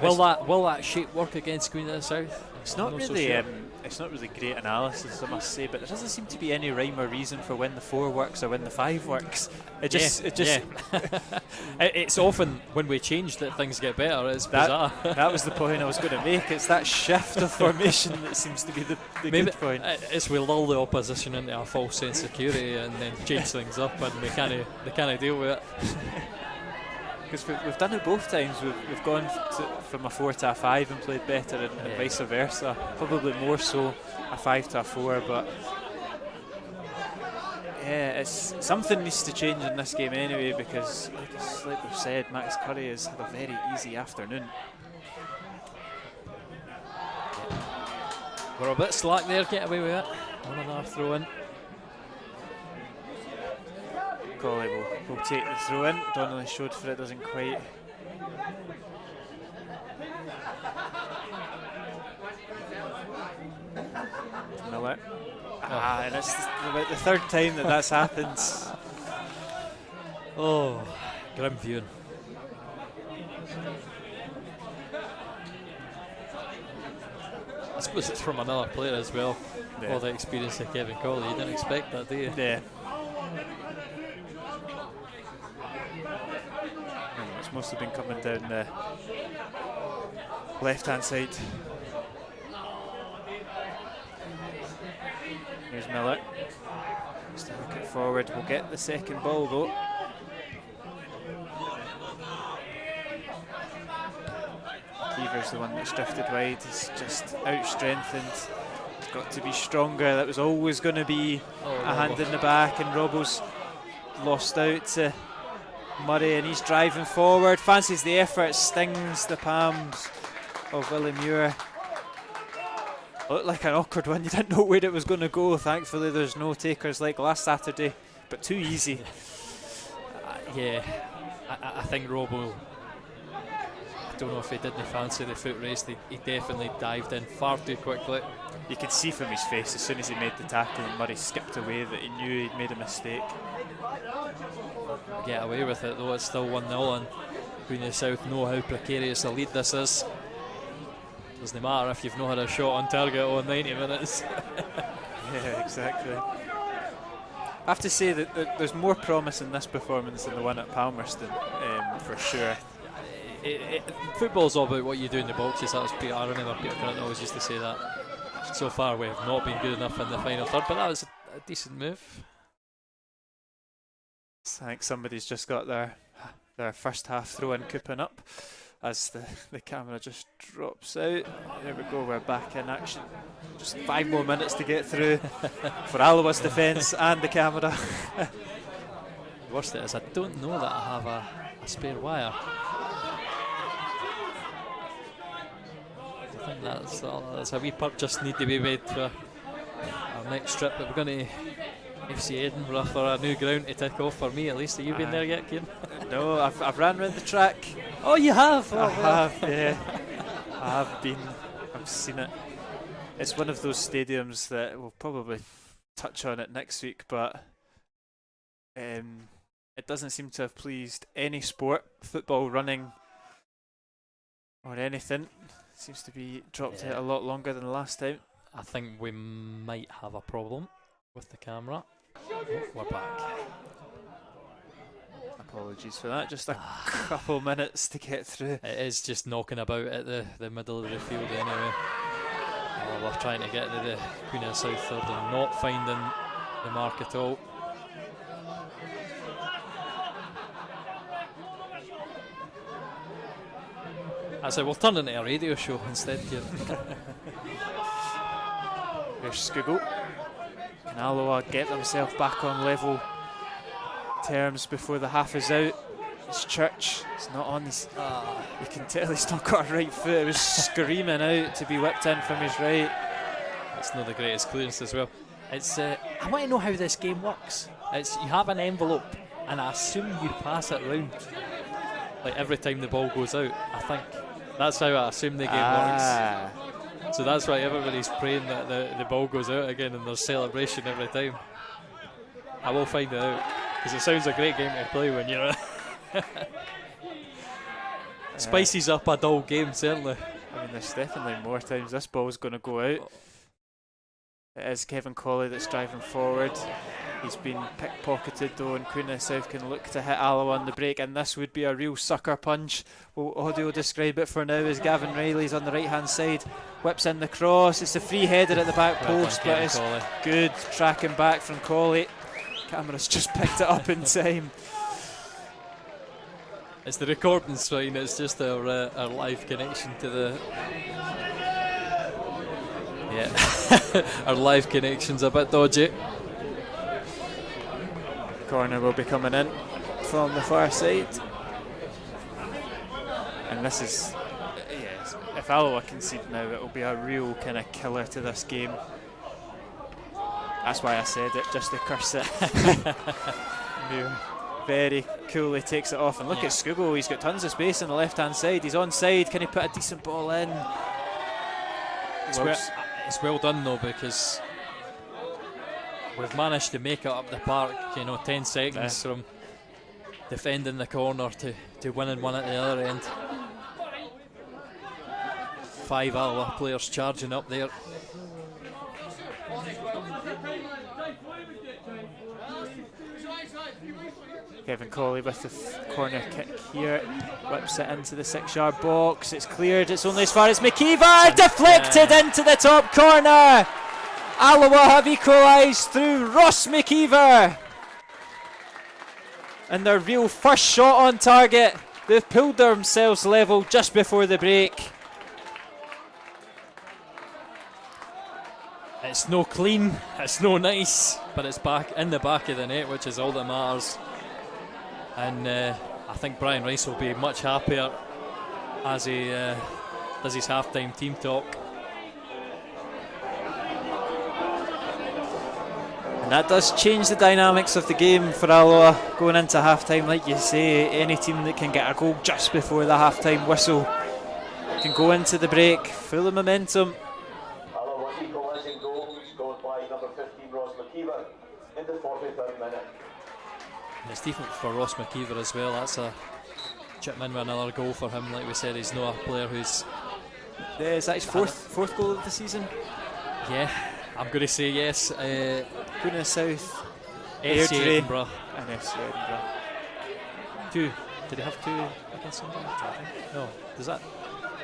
Will that shape work against Queen of the South? It's not really great analysis, I must say, but there doesn't seem to be any rhyme or reason for when the 4 works or when the 5 works. It's often when we change that things get better. It's bizarre. That was the point I was going to make. It's that shift of formation that seems to be the good point. It's we lull the opposition into a false sense of security and then change things up, and they can't deal with it. Because we've done it both times. We've gone from a 4 to a 5 and played better, and vice versa. Probably more so a 5 to a 4, but it's something needs to change in this game anyway. Because, like we've said, Max Curry has had a very easy afternoon. We're a bit slack there. Get away with it. Another throw in. Colley will take the throw in. Donnelly showed for it, doesn't quite. Miller. And it's about the 3rd time that's happened. Oh, grim viewing. I suppose it's from another player as well. Yeah. All the experience of Kevin Colley. You didn't expect that, do you? Yeah. It's mostly been coming down the left-hand side. Here's Miller. Just a look it forward. We'll get the second ball though. Keever's the one that's drifted wide. He's just out-strengthened. He's got to be stronger. That was always going to be a hand in the back, and Robbo's lost out to Murray, and he's driving forward, fancies the effort, stings the palms of Willie Muir. Looked like an awkward one, you didn't know where it was going to go. Thankfully there's no takers like last Saturday, but too easy. I think Robbo, I don't know if he didn't fancy the foot race. He definitely dived in far too quickly. You could see from his face as soon as he made the tackle and Murray skipped away that he knew he'd made a mistake. Get away with it though. It's still 1-0, and Queen of the South know how precarious a lead this is. Doesn't matter if you've not had a shot on target on 90 minutes. Yeah, exactly. I have to say that there's more promise in this performance than the one at Palmerston, for sure. Football's all about what you do in the boxes. That was Peter. I remember Peter Grant always used to say that. So far we have not been good enough in the final third, but that was a decent move. I think somebody's just got their first half throw-in coupon up. as the camera just drops out. There we go, we're back in action. Just 5 more minutes to get through for Alloa's defence and the camera. The worst it is, I don't know that I have a spare wire. I think that's a wee purchase need to be made for our next trip. We're going to FC Edinburgh for a new ground to tick off for me at least. Have you been there yet, Kieran? No, I've ran round the track. Oh, you have? I have, yeah. I have been. I've seen it. It's one of those stadiums that we'll probably touch on it next week, but it doesn't seem to have pleased any sport, football, running, or anything. It seems to be dropped out a lot longer than the last time. I think we might have a problem with the camera. Oh, we're back. Apologies for that, just a couple minutes to get through. It is just knocking about at the middle of the field anyway. Oh, we're trying to get to the Queen of the South Third and not finding the mark at all. I said we'll turn into a radio show instead here. There's Skugel. Can Alloa get themselves back on level terms before the half is out? It's Church. It's not on his. You can tell he's not got a right foot. It was screaming out to be whipped in from his right. It's not the greatest clearance as well. It's. I want to know how this game works. It's you have an envelope, and I assume you pass it round. Like every time the ball goes out, I think that's how I assume the game works. So that's why everybody's praying that the ball goes out again, and there's celebration every time. I will find it out because it sounds a great game to play when you're. Spices up a dull game, certainly. I mean, there's definitely more times this ball's going to go out. It is Kevin Colley that's driving forward. He's been pickpocketed though, and Queen of the South can look to hit Alloa on the break, and this would be a real sucker punch. Will audio describe it for now as Gavin Riley's on the right hand side, whips in the cross. It's a free header at the back post, but it's good tracking back from Colley. Camera's just picked it up in time. It's the recording's fine, it's just our live connection to the. Yeah, our live connection's a bit dodgy. Corner will be coming in from the far side. And this is, yes, if Alloa concede now, it will be a real kind of killer to this game. That's why I said it, just to curse it. Very coolly takes it off. And look at Skugel, he's got tons of space on the left hand side. He's onside, can he put a decent ball in? It's well done though, because we've managed to make it up the park, 10 seconds from defending the corner to winning one at the other end. 5 Alloa players charging up there. Kevin Colley with the corner kick here, whips it into the 6-yard box. It's cleared, it's only as far as McKeever, deflected into the top corner. Alloa have equalised through Ross McKeever, and their real first shot on target. They've pulled themselves level just before the break. It's no clean, it's no nice, but it's back in the back of the net, which is all that matters. And I think Brian Rice will be much happier as he does his half-time team talk. And that does change the dynamics of the game for Alloa going into half-time. Like you say, any team that can get a goal just before the half-time whistle can go into the break full of momentum. Alloa equalising goal scored by number 15 Ross McKeever in the 43rd minute. And it's decent for Ross McKeever as well. That's a chip in with another goal for him. Like we said, he's not a player who's. Yeah, is that his fourth goal of the season? Yeah, I'm going to say yes. Queen of the South, FC Edinburgh. And FC Edinburgh. 2. Did he have 2 against Sunderland? No. Does that?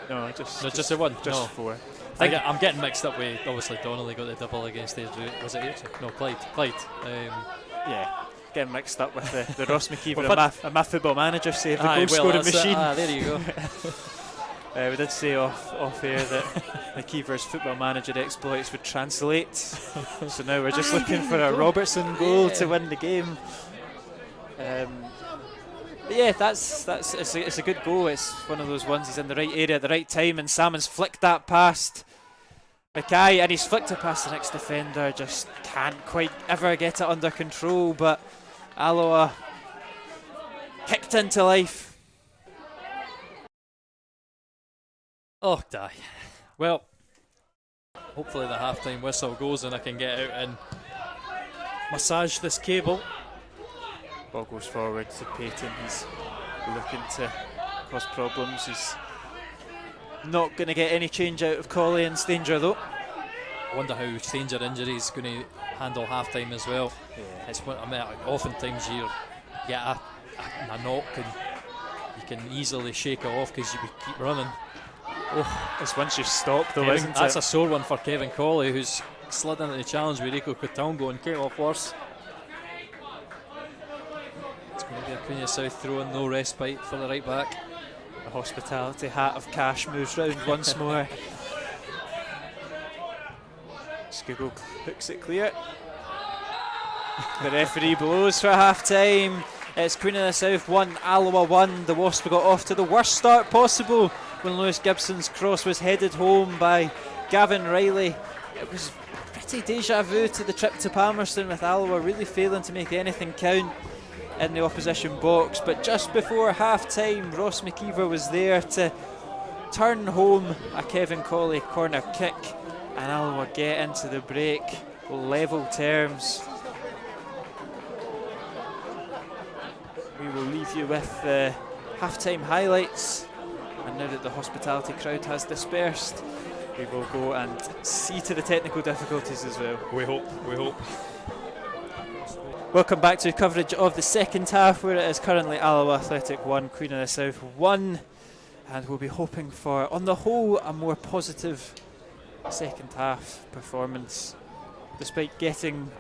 No, just the one. Just no. 4. I'm getting mixed up with, obviously Donnelly got the double against Airdrie. Was it Airdrie? No, Clyde. Yeah. getting mixed up with the Ross McKeever and my football manager save, the goal scoring machine. There you go. We did say off air that McKeever's football manager exploits would translate. So now we're just looking for a Robertson goal to win the game. But yeah, it's a good goal. It's one of those ones. He's in the right area at the right time, and Salmon's flicked that past Mackay, and he's flicked it past the next defender. Just can't quite ever get it under control. But Alloa kicked into life. Oh, die. Well, hopefully the half-time whistle goes and I can get out and massage this cable. Ball goes forward to Payton. He's looking to cause problems. He's not going to get any change out of Colley and Stanger, though. I wonder how Stanger injury is going to handle half-time as well. Yeah. It's oftentimes you get a knock and you can easily shake it off because you keep running. Oh, it's once you stop though, isn't it? That's a sore one for Kevin Colley, who's slid into the challenge with Rico Coutongo and came off worse. It's going to be a Queen of South throw and no respite for the right back. The hospitality hat of cash moves round once more. Skuggle hooks it clear. The referee blows for half time. It's Queen of the South 1, Alloa 1. The Wasps got off to the worst start possible when Lewis Gibson's cross was headed home by Gavin Riley. It was pretty deja vu to the trip to Palmerston, with Alloa really failing to make anything count in the opposition box. But just before half time, Ross McKeever was there to turn home a Kevin Colley corner kick, and Alloa get into the break level terms. We will leave you with the half-time highlights, and now that the hospitality crowd has dispersed, we will go and see to the technical difficulties as well. We hope. Welcome back to coverage of the second half, where it is currently Alloa Athletic 1, Queen of the South 1, and we'll be hoping for, on the whole, a more positive second half performance. Despite getting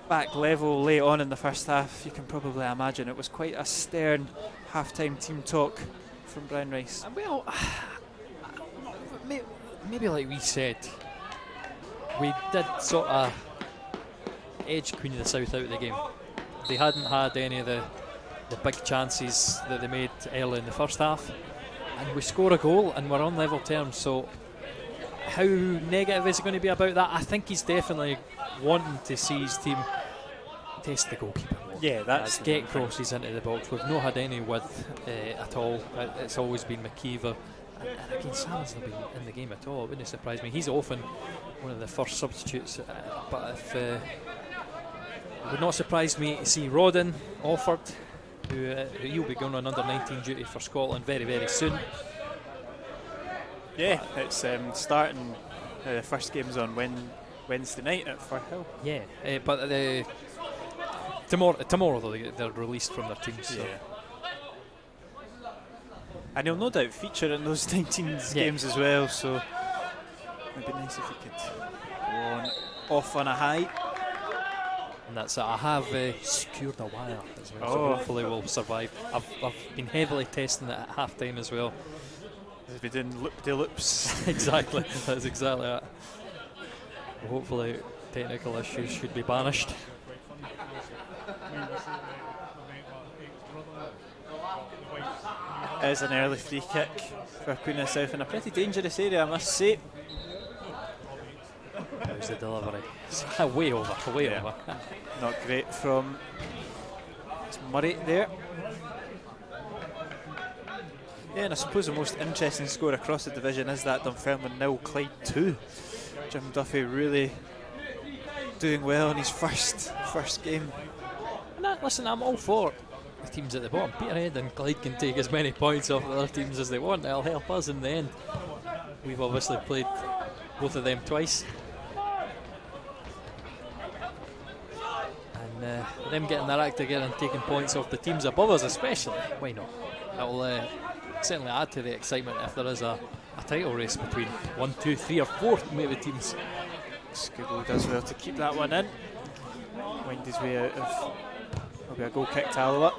back level late on in the first half, you can probably imagine it was quite a stern half-time team talk from Brian Rice. Well, maybe like we said, we did sort of edge Queen of the South out of the game. They hadn't had any of the big chances that they made early in the first half, and we score a goal and we're on level terms. So how negative is it going to be about that? I think he's definitely wanting to see his team test the goalkeeper more. Yeah, that's get crosses into the box. We've not had any width at all. It's always been McKeever, and again, Salmon's not been in the game at all. It wouldn't surprise me. He's often one of the first substitutes, but if it would not surprise me to see Rodden offered, who he'll be going on under 19 duty for Scotland very, very soon. Yeah, it's starting. The first game's on Wednesday night at Firhill. Yeah, but tomorrow they're released from their teams. So. Yeah. And he'll no doubt feature in those 19s games as well, so it'd be nice if he could go off on a high. And that's it. I have secured a wire as well, so hopefully we'll survive. I've been heavily testing it at half time as well. We've been doing loop-de-loops. Exactly, that's exactly that. Well, hopefully technical issues should be banished. It is an early free kick for Queen of South in a pretty dangerous area, I must say. How's the delivery? Way over. Not great from Murray there. Yeah, and I suppose the most interesting score across the division is that Dunfermline 0, Clyde 2. Jim Duffy really doing well in his first game. Listen, I'm all for the teams at the bottom. Peterhead and Clyde can take as many points off the other teams as they want. It'll help us in the end. We've obviously played both of them twice. And them getting their act together and taking points off the teams above us especially, why not? It'll certainly add to the excitement if there is a title race between 1, 2, 3 or 4 maybe teams. Skuggle does well to keep that one in. Wind his way out of be a goal kick to Alloa.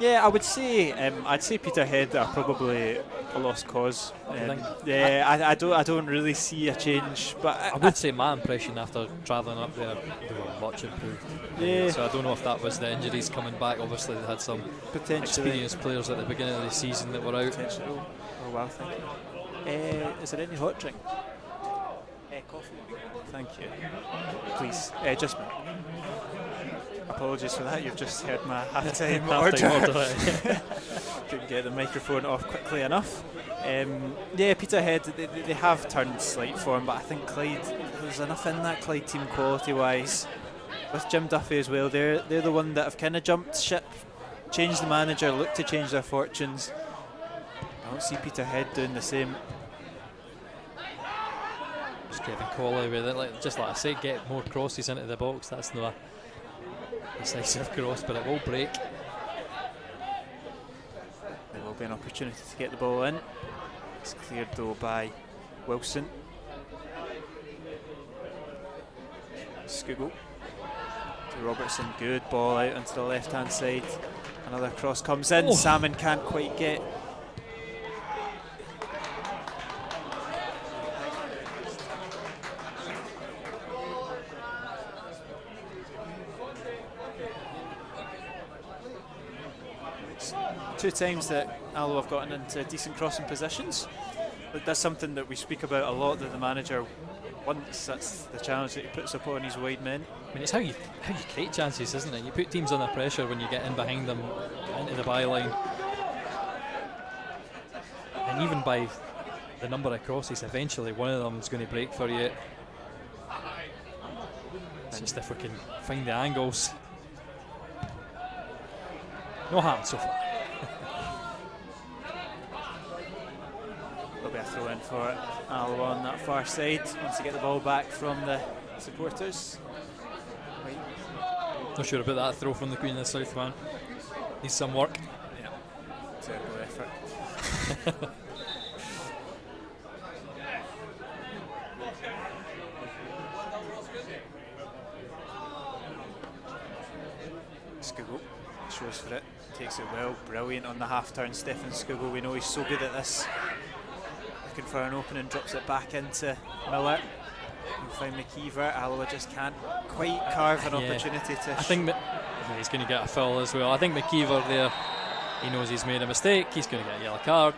Yeah, I would say I'd say Peterhead are probably a lost cause. I don't really see a change, but I would say my impression after travelling up there, they were much improved. Yeah. So I don't know if that was the injuries coming back. Obviously, they had some experienced players at the beginning of the season that were out. Potentially. Oh wow, thank you. Is there any hot drink? Coffee. Thank you. Please, just me. Apologies for that. You've just heard my half-time order. Couldn't get the microphone off quickly enough. Peterhead, they have turned slight form, but I think Clyde, there's enough in that Clyde team quality-wise. With Jim Duffy as well, they're the one that have kind of jumped ship, changed the manager, looked to change their fortunes. I don't see Peterhead doing the same. Kevin Colley with it, just like I say, get more crosses into the box. That's not a decisive cross, but it will break. There will be an opportunity to get the ball in. It's cleared though by Wilson. Skugel to Robertson, good ball out onto the left hand side. Another cross comes in, Salmon can't quite get. Two times that Alloa have gotten into decent crossing positions. But that's something that we speak about a lot, that the manager wants. That's the challenge that he puts upon his wide men. I mean, it's how you create chances, isn't it? You put teams under pressure when you get in behind them, into the byline. And even by the number of crosses, eventually one of them is going to break for you. It's just if we can find the angles. No harm so far. There'll be a throw in for Alloa on that far side once they get the ball back from the supporters. Not sure about that throw from the Queen of the South, man. Needs some work. Yeah, terrible effort. Skugel shows for it, takes it well, brilliant on the half turn. Stefan Skugel, we know he's so good at this. Looking for an opening, drops it back into Miller. You'll find McKeever. Alloa just can't quite carve an opportunity to. I think he's going to get a foul as well. I think McKeever there, he knows he's made a mistake. He's going to get a yellow card.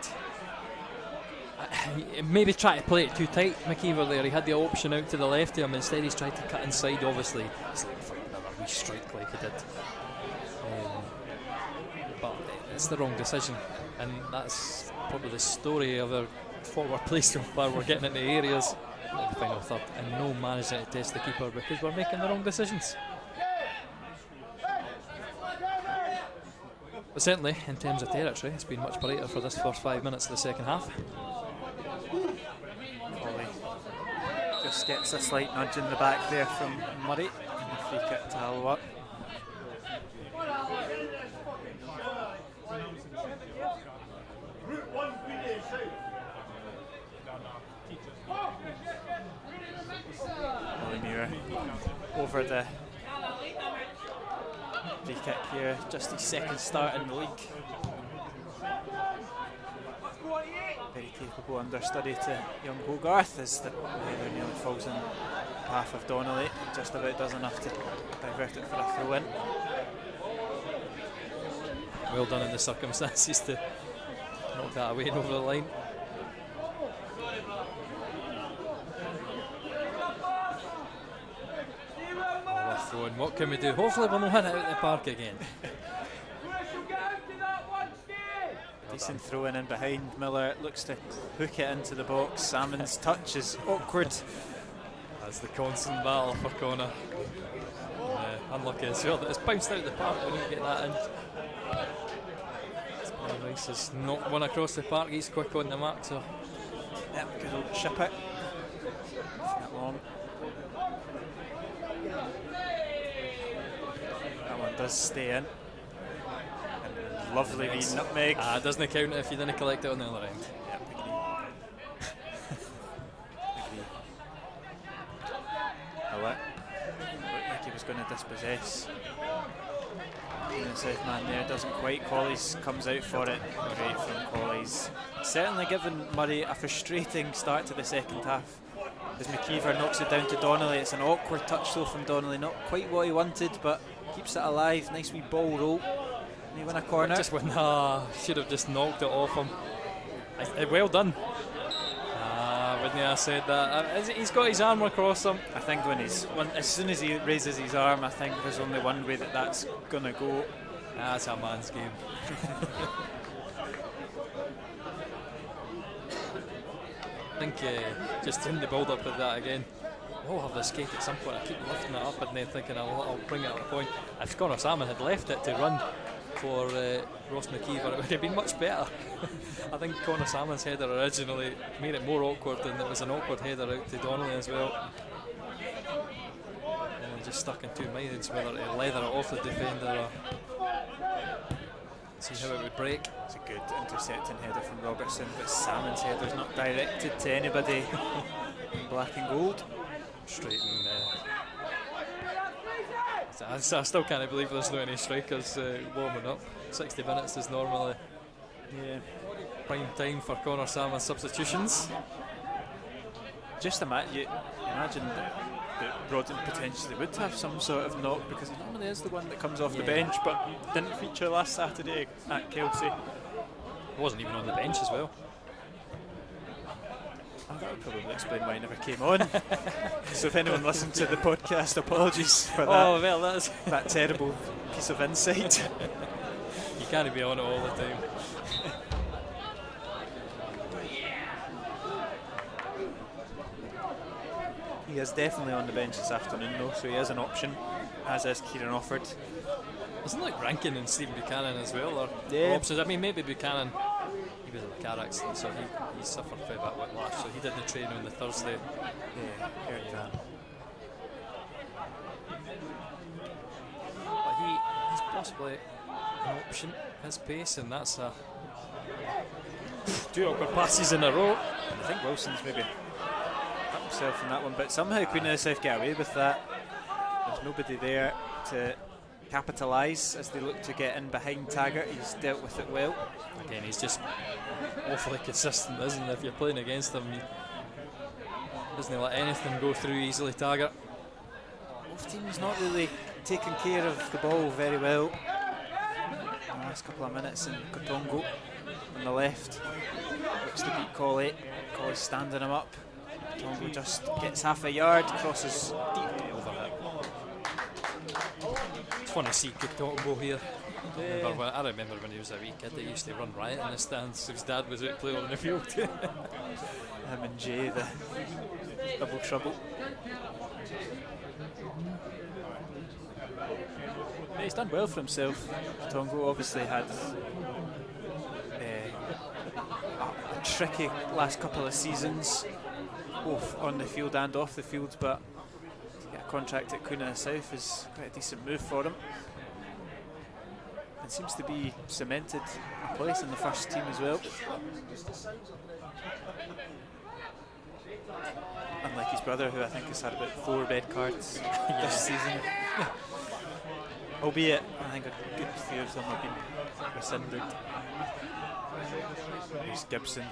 Maybe try to play it too tight, McKeever there. He had the option out to the left of him. Instead, he's tried to cut inside. Obviously, he's looking for another wee strike like he did. But it's the wrong decision, and that's probably the story of our forward play so far. We're getting into areas in the final third and no managing to test the keeper because we're making the wrong decisions. But certainly in terms of territory, it's been much brighter for this first 5 minutes of the second half. Foley just gets a slight nudge in the back there from Murray. Free kick to Alloa. Over the free kick here, just his second start in the league. Very capable understudy to young Hogarth as the header nearly falls in half of Donnelly. Just about does enough to divert it for a throw in. Well done in the circumstances to knock that away and over the line. Throwing. What can we do? Hopefully we'll not hit it out of the park again. Decent throw in behind. Miller looks to hook it into the box. Salmon's touch is awkward. That's the constant battle for corner. Unlucky as well that it's bounced out of the park when you get that in. Rice has knocked one across the park. He's quick on the mark, so yep, good old ship it. That long. That one does stay in. And lovely wee nutmeg. Doesn't count if you didn't collect it on the other end. Yep, agree. Looked like he was going to dispossess. The South man there doesn't quite. Collies comes out for it. Great from Collies. Certainly given Murray a frustrating start to the second half. As McKeever knocks it down to Donnelly. It's an awkward touch though from Donnelly. Not quite what he wanted, but keeps it alive. Nice wee ball roll. And he win a corner. Just went, should have just knocked it off him. Well done. Wouldn't I have said that? He's got his arm across him. I think as soon as he raises his arm, I think there's only one way that's going to go. That's a man's game. I think just in the build up of that again, we'll have the skate at some point. I keep lifting it up and then thinking I'll bring it up a point. If Connor Salmon had left it to run for Ross McKeever, it would have been much better. I think Connor Salmon's header originally made it more awkward, and it was an awkward header out to Donnelly as well. And just stuck in two minds whether to leather it off the defender or see how it would break. It's a good intercepting header from Robertson, but Salmon's header's not directed to anybody in black and gold. Straight in. I still can't believe there's not any strikers warming up. 60 minutes is normally prime time for Connor Salmon substitutions. Just imagine that Rodden potentially would have some sort of knock, because he normally is the one that comes off the bench, but didn't feature last Saturday at Kelsey. Wasn't even on the bench as well. Oh, that would probably explain why he never came on. So if anyone listened to the podcast, apologies for that. Oh well, that's that terrible piece of insight. You can't be on it all the time. He is definitely on the bench this afternoon though, so he is an option, as is Kieran Offord. Isn't like Rankin and Stephen Buchanan as well, or options? I mean, maybe Buchanan, he was in a car accident, so he suffered from that whiplash, so he didn't train on the Thursday. Yeah, heard that. But he's possibly an option, his pace, and that's a 2 awkward passes in a row. I think Wilson's maybe up himself in that one, but somehow Queen of the South get away with that. There's nobody there to capitalise as they look to get in behind Taggart. He's dealt with it well. Again, he's just awfully consistent, isn't he? If you're playing against him, he doesn't let anything go through easily, Taggart. Both teams not really taking care of the ball very well in the last couple of minutes, and Kotongo on the left looks to beat Colley. Colley's standing him up. Kotongo just gets half a yard, crosses deep over it. It's fun to see Kotongo here. I remember when he was a wee kid, they used to run riot in the stands. His dad was out playing on the field. Him and Jay, the double trouble. Yeah, he's done well for himself. Tongo obviously had a tricky last couple of seasons, both on the field and off the field, but to get a contract at Queen of the South is quite a decent move for him. And seems to be cemented a place in the first team as well. Unlike his brother, who I think has had about 4 red cards this season. Albeit, I think a good few of them have been rescinded. There's Gibson,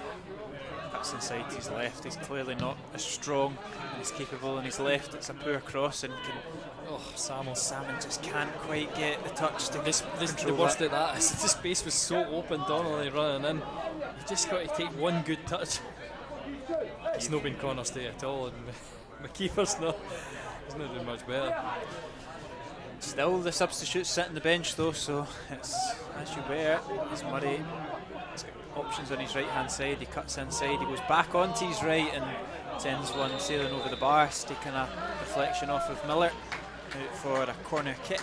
cuts inside his left. He's clearly not as strong and as capable on his left. It's a poor cross and Salmon just can't quite get the touch to the worst of that is the space was so open, Donnelly running in. You've just got to take one good touch. It's not been Connor's day at all, and McKeever's not doing much better. Still the substitutes sit on the bench though, so it's as you were. It's Murray. He's got options on his right hand side. He cuts inside, he goes back onto his right and sends one sailing over the bar, taking a deflection off of Miller out for a corner kick.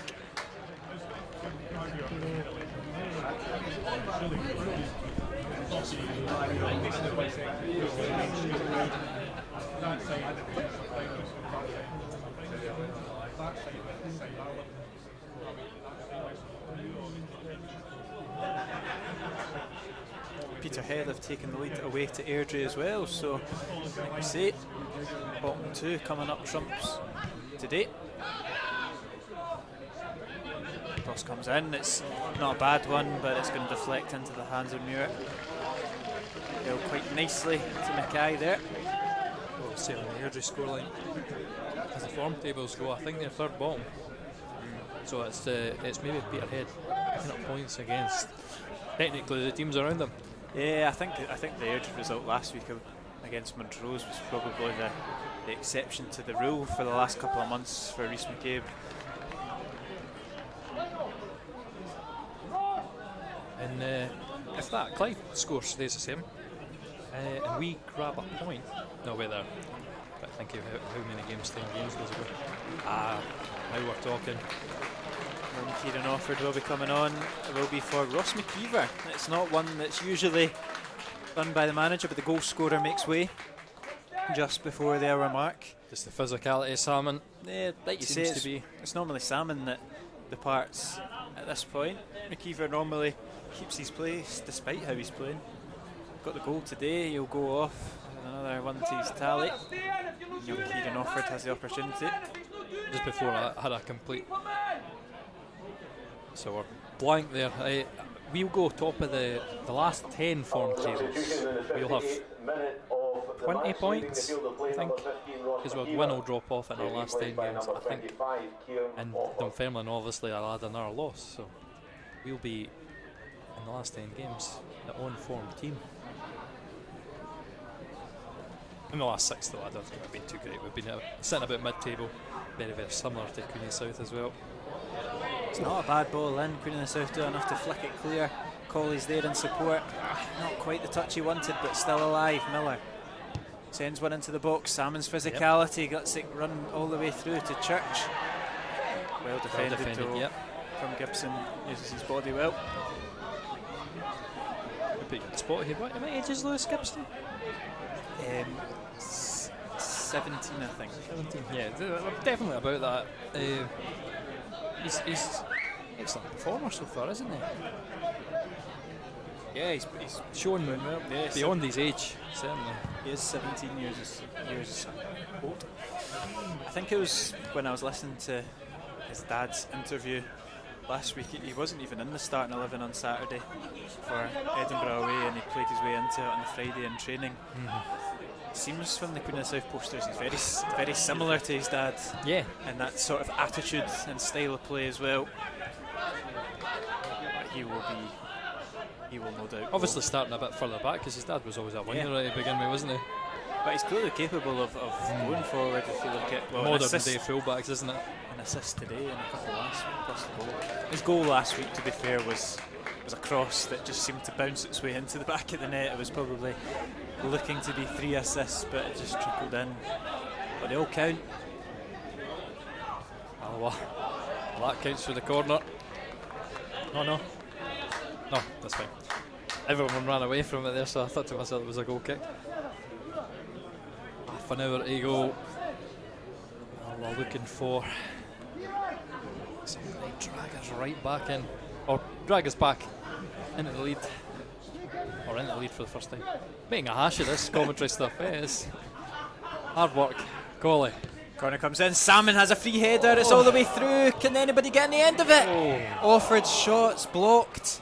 Peterhead have taken the lead away to Airdrie as well, so like we say, bottom 2 coming up trumps today. Cross comes in, it's not a bad one, but it's going to deflect into the hands of Muir. Held quite nicely to Mackay there. Well, certainly the Airdrie scoreline, as the form tables go, I think they're third bottom. So it's maybe Peterhead picking up points against technically the teams around them. Yeah, I think the Airdrie result last week against Montrose was probably the exception to the rule for the last couple of months for Rhys McCabe. And if that Clyde score stays the same, and we grab a point, no way there. But think of how many games, 10 games does it go? Now we're talking. And Kieran Offord will be coming on. It will be for Ross McKeever. It's not one that's usually done by the manager, but the goal scorer makes way just before the hour mark. Just the physicality of Salmon. Yeah, like you say, it's normally Salmon that departs at this point. McKeever normally keeps his place despite how he's playing. Got the goal today, he'll go off. Another one to his tally. Young Kieran Offord has the opportunity. Just before I had a complete. So we're blank there. We'll go top of the last 10 form tables. We'll have 20 points, I think, because we'll win or drop off in our last 10 games, I think. And Dunfermline obviously will add another loss, so we'll be in the last 10 games the on-form team. In the last 6 though, I don't think we've been too great. We've been sitting about mid-table, very, very similar to Queen of the South as well. It's not a bad ball in. Queen of the South do enough to flick it clear. Colley's there in support. Not quite the touch he wanted, but still alive. Miller sends one into the box. Salmon's physicality gets it run all the way through to Church. Well defended though, from Gibson. Uses his body well. Pretty good spot here. What age is Lewis Gibson? 17, I think. 17. Yeah, definitely about that. He's excellent performer so far, isn't he? Yeah, he's shown beyond his age, certainly. He is 17 years old. I think it was when I was listening to his dad's interview last week, he wasn't even in the starting 11 on Saturday for Edinburgh away, and he played his way into it on the Friday in training. Seems from the Queen of the South posters he's very similar to his dad. Yeah. And that sort of attitude and style of play as well. But he will no doubt. Obviously starting a bit further back because his dad was always a winger right to begin with, wasn't he? But he's clearly capable of going forward if you look at modern day fullbacks, isn't it? An assist today and a couple last week plus the goal. His goal last week, to be fair, was a cross that just seemed to bounce its way into the back of the net. It was probably looking to be 3 assists, but it just trickled in. But they all count. Alloa. Well, that counts for the corner. No, that's fine. Everyone ran away from it there, so I thought to myself it was a goal kick. Half an hour to go. Alloa looking for somebody to drag us right back in, or drag us back into the lead, or into the lead for the first time. Making a hash of this commentary stuff. It's hard work. Colley. Corner comes in. Salmon has a free header. It's all the way through. Can anybody get in the end of it? Offord's shot's blocked.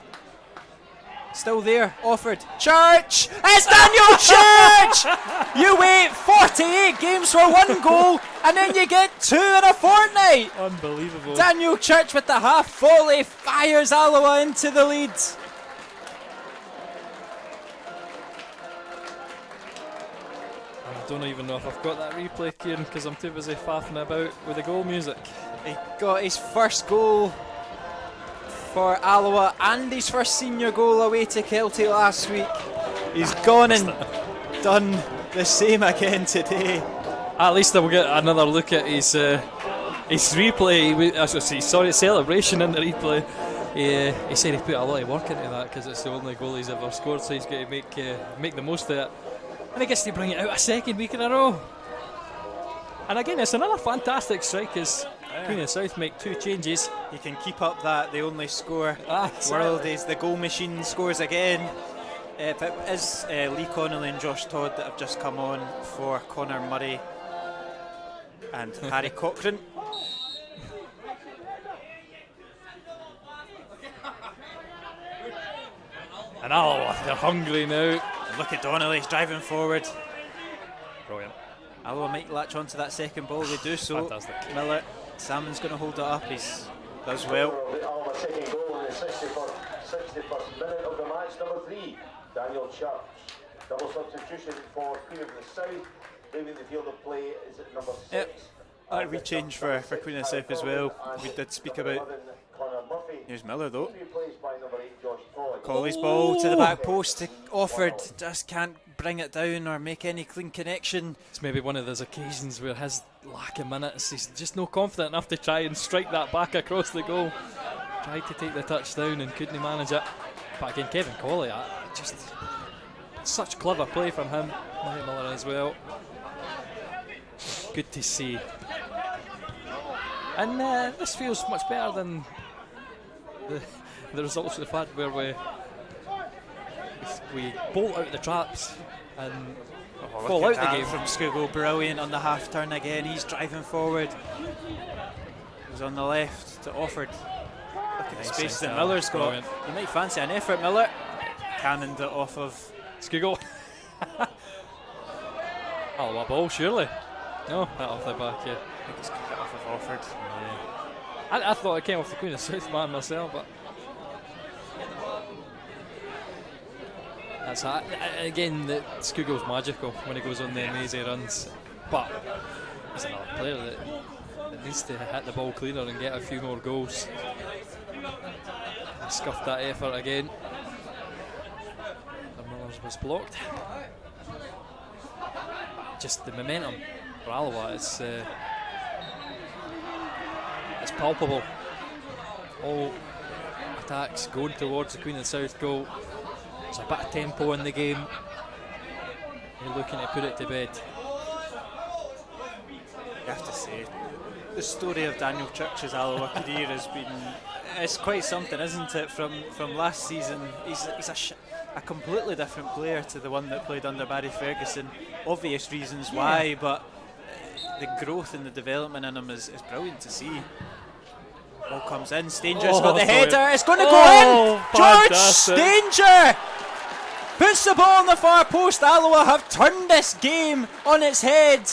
Still there. Offord. Church! It's Daniel Church! You wait 48 games for 1 goal, and then you get 2 in a fortnight. Unbelievable. Daniel Church with the half volley fires Alloa into the lead. I don't even know if I've got that replay, Kieran, because I'm too busy faffing about with the goal music. He got his first goal for Alloa and his first senior goal away to Kelty last week. He's gone and done the same again today. At least we'll get another look at his replay. I should say, celebration in the replay. He said he put a lot of work into that because it's the only goal he's ever scored, so he's got to make the most of it. And he gets to bring it out a second week in a row. And again, it's another fantastic strike as Queen of the South make 2 changes. He can keep up that the only score world is the goal machine scores again. But it is Lee Connolly and Josh Todd that have just come on for Connor Murray and Harry Cochrane. And Alloa, they're hungry now. And look at Donnelly, he's driving forward. Brilliant. Alloa might latch onto that second ball, they do so. Fantastic. Miller, Salmon's going to hold it up, he does well. Alloa second goal in the 61st minute of the match. Number 3, Daniel Church. Double substitution for Queen of the South. Leaving the field of play is at number 6. Yep. A wee change for Queen of the South as well. We did speak about. Here's Miller though. Colley's ball to the back post. Offered, just can't bring it down or make any clean connection. It's maybe one of those occasions where his lack of minutes, he's just not confident enough to try and strike that back across the goal. Tried to take the touchdown and couldn't manage it. But again, Kevin Colley, just such clever play from him. Mike Miller as well. Good to see. And this feels much better than the results we've had, where we bolt out the traps and fall out the game. From Scugo, brilliant on the half turn again. He's driving forward. He's on the left to Offord. Look at the space that Miller's got. Brilliant. You might fancy an effort, Miller. Cannoned it off of Scugo. Oh, what ball, surely? No, that off the back, yeah. I think it's kicked it off of Offord. Yeah. I thought it came off the Queen of South man myself, but that's again, Scugo's magical when he goes on the amazing runs, but he's another player that needs to hit the ball cleaner and get a few more goals. He scuffed that effort again. The Millers was blocked. Just the momentum for Alloa is it's palpable. All attacks going towards the Queen of the South goal. There's a bit of tempo in the game. They're looking to put it to bed. You have to say, the story of Daniel Church's Alloa career has been, it's quite something, isn't it? From last season, he's a completely different player to the one that played under Barry Ferguson. Obvious reasons why, but the growth and the development in him is brilliant to see. Ball comes in, Stanger's got the header, it's going to go in! George Stanger puts the ball on the far post. Alloa have turned this game on its head.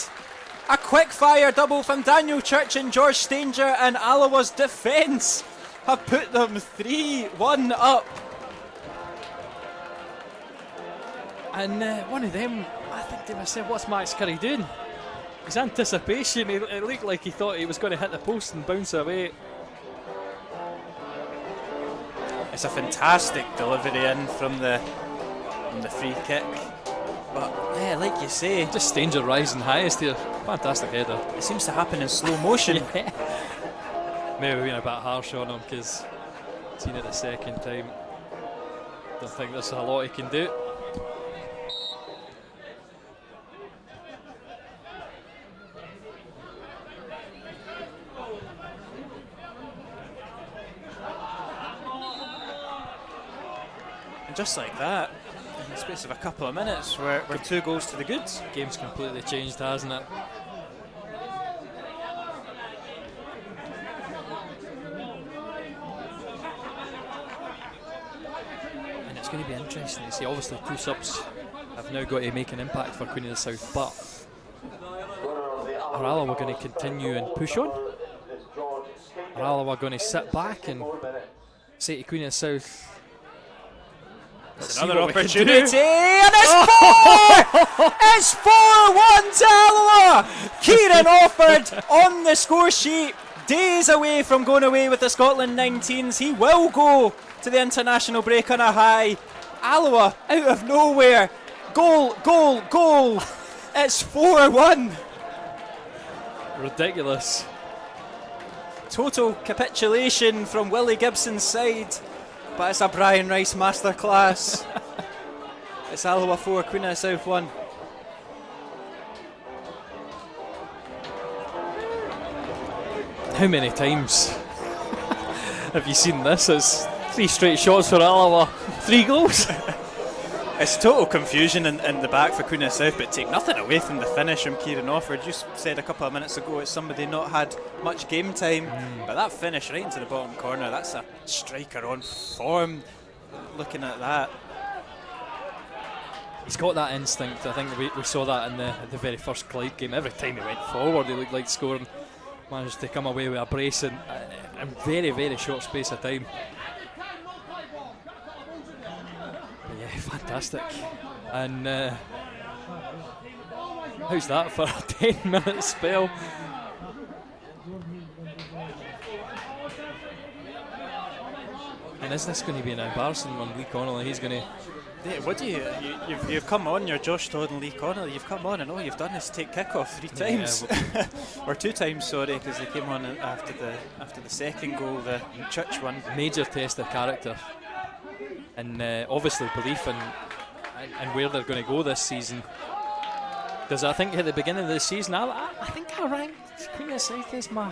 A quick fire double from Daniel Church and George Stanger, and Alloa's defence have put them 3-1 up. And one of them, I think to myself, what's Max Curry doing? His anticipation, it looked like he thought he was going to hit the post and bounce away. It's a fantastic delivery in from the free kick. But yeah, like you say, just Stanger rising highest here. Fantastic header. It seems to happen in slow motion. Yeah. Maybe being a bit harsh on him because seen it the second time. Don't think there's a lot he can do. And just like that, in the space of a couple of minutes, we're 2 goals to the goods. Game's completely changed, hasn't it? And it's going to be interesting to see. Obviously, 2 subs have now got to make an impact for Queen of the South, but are Alloa going to continue and push on? Are Alloa going to sit back and say to Queen of the South, it's another opportunity, and it's 4! It's 4-1 to Alloa! Kieran Offord on the score sheet, days away from going away with the Scotland 19s. He will go to the international break on a high. Alloa out of nowhere. Goal, goal, goal. It's 4-1. Ridiculous. Total capitulation from Willie Gibson's side. But it's a Brian Rice masterclass. It's Alloa 4, Queen of the South 1. How many times have you seen this? It's 3 straight shots for Alloa, 3 goals. It's total confusion in the back for Queen of the South, but take nothing away from the finish from Kieran Offord. You said a couple of minutes ago it's somebody not had much game time, but that finish right into the bottom corner, that's a striker on form. Looking at that, He's got that instinct. I think we saw that in the very first Clyde game. Every time he went forward, he looked like scoring. Managed to come away with a brace in very, very short space of time. But yeah, fantastic. And how's that for a 10-minute spell? And is this going to be an embarrassing one, Lee Connolly? He's going to... Yeah, what do you've come on, you're Josh Todd and Lee Connolly, you've come on and all you've done is take kick-off 3 times. Yeah, or 2 times, sorry, because they came on after the second goal, the Church one. Major test of character. And obviously belief in where they're going to go this season. Because I think at the beginning of the season, I think I ranked Queen of the South as my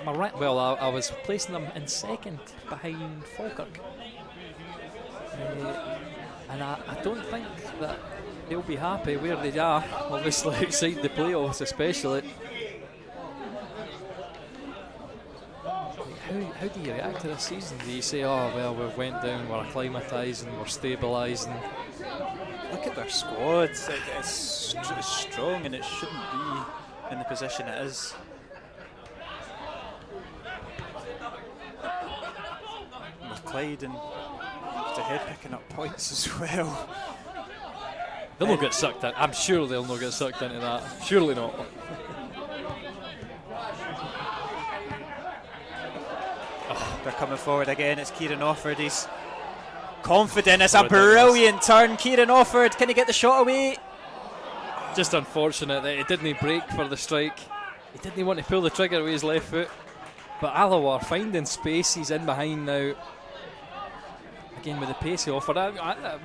rank. Well, I was placing them in second behind Falkirk. And I don't think that they'll be happy where they are, obviously outside the playoffs especially. How do you react to this season? Do you say, oh well, we've went down, we're acclimatising, we're stabilising? Look at their squad, it's strong and it shouldn't be in the position it is. With Clyde and ahead picking up points as well. They'll not get sucked in. I'm sure they'll not get sucked into that. Surely not. They're coming forward again. It's Kieran Offord. He's confident. It's a brilliant turn. Kieran Offord, can he get the shot away? Just unfortunate that he didn't break for the strike. He didn't want to pull the trigger with his left foot. But Alloa are finding space. He's in behind now. Again with the pace he offered.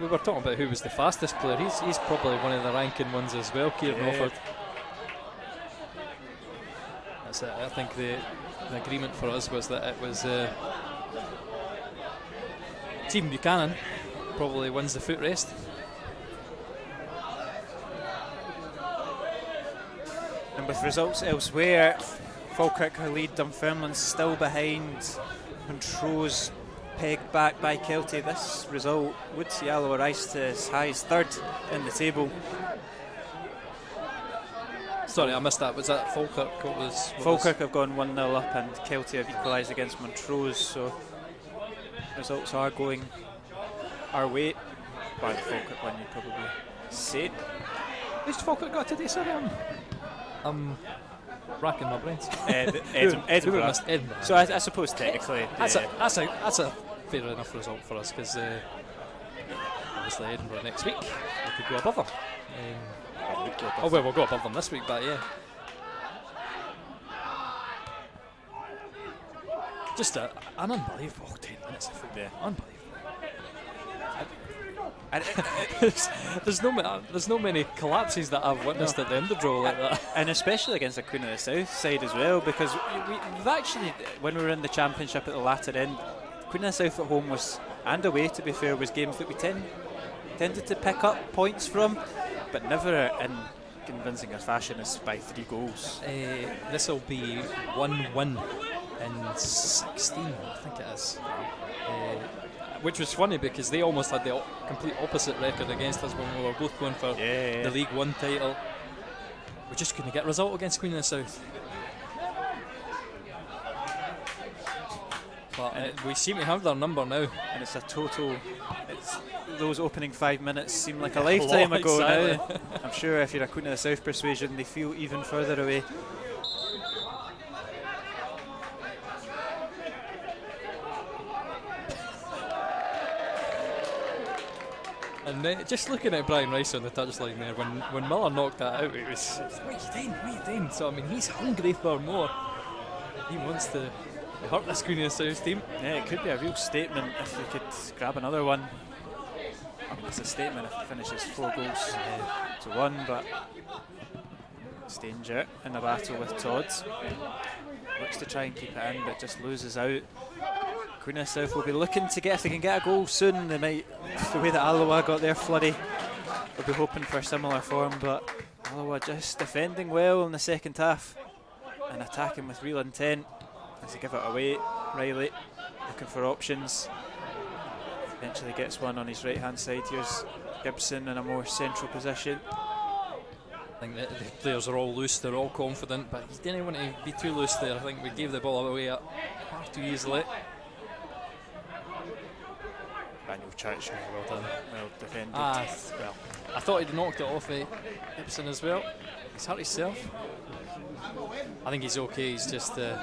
We were talking about who was the fastest player. He's probably one of the ranking ones as well, Kieran Offord. That's it. I think the agreement for us was that it was Stephen Buchanan probably wins the foot rest. And with results elsewhere, Falkirk are lead, Dunfermline's still behind, Montrose pegged back by Kelty. This result would see Alloa rise to as high as 3rd in the table. Sorry, I missed that. Was that Falkirk? Falkirk have gone 1-0 up and Kelty have equalised against Montrose, so results are going our way. By the Falkirk one, you'd probably say. Who's Falkirk got today? Sorry, I'm racking my brains. Edinburgh. So I suppose technically that's a fair enough result for us, because obviously Edinburgh next week we could go above them. We'll go above them this week, but yeah. Just an unbelievable 10 minutes of football. Yeah. Unbelievable. There's no many collapses that I've witnessed at the Underdraw like that. And especially against the Queen of the South side as well, because we've actually, when we were in the Championship at the latter end, Queen of the South at home was, and away to be fair, was games that we tended to pick up points from, but never in convincing a fashion as by 3 goals. This will be 1-1 in 16, I think it is. Which was funny because they almost had the complete opposite record against us when we were both going for the League One title. We just couldn't get a result against Queen of the South. But we seem to have their number now. And it's a total... those opening 5 minutes seem like a lifetime ago now. I'm sure if you're a Queen of the South persuasion, they feel even further away. And just looking at Brian Rice on the touchline there, when Miller knocked that out, it was what are you doing? So I mean, he's hungry for more. He wants to hurt this Queen of the South team. Yeah, it could be a real statement if we could grab another one. It's a statement if he finishes 4 goals to 1, but it's danger in the battle with Todd. Looks to try and keep it in, but just loses out. Queen of the South will be looking to get, if they can get a goal soon, they might, the way that Alloa got their flurry, we'll be hoping for similar form, but Alloa just defending well in the second half and attacking with real intent as they give it away. Riley looking for options, eventually gets one on his right hand side. Here's Gibson in a more central position. I think that the players are all loose, they're all confident, but he didn't want to be too loose there. I think we gave the ball away far too easily. Daniel Church, well done, well defended. Well, I thought he'd knocked it off Gibson as well. He's hurt himself. I think he's okay, he's just I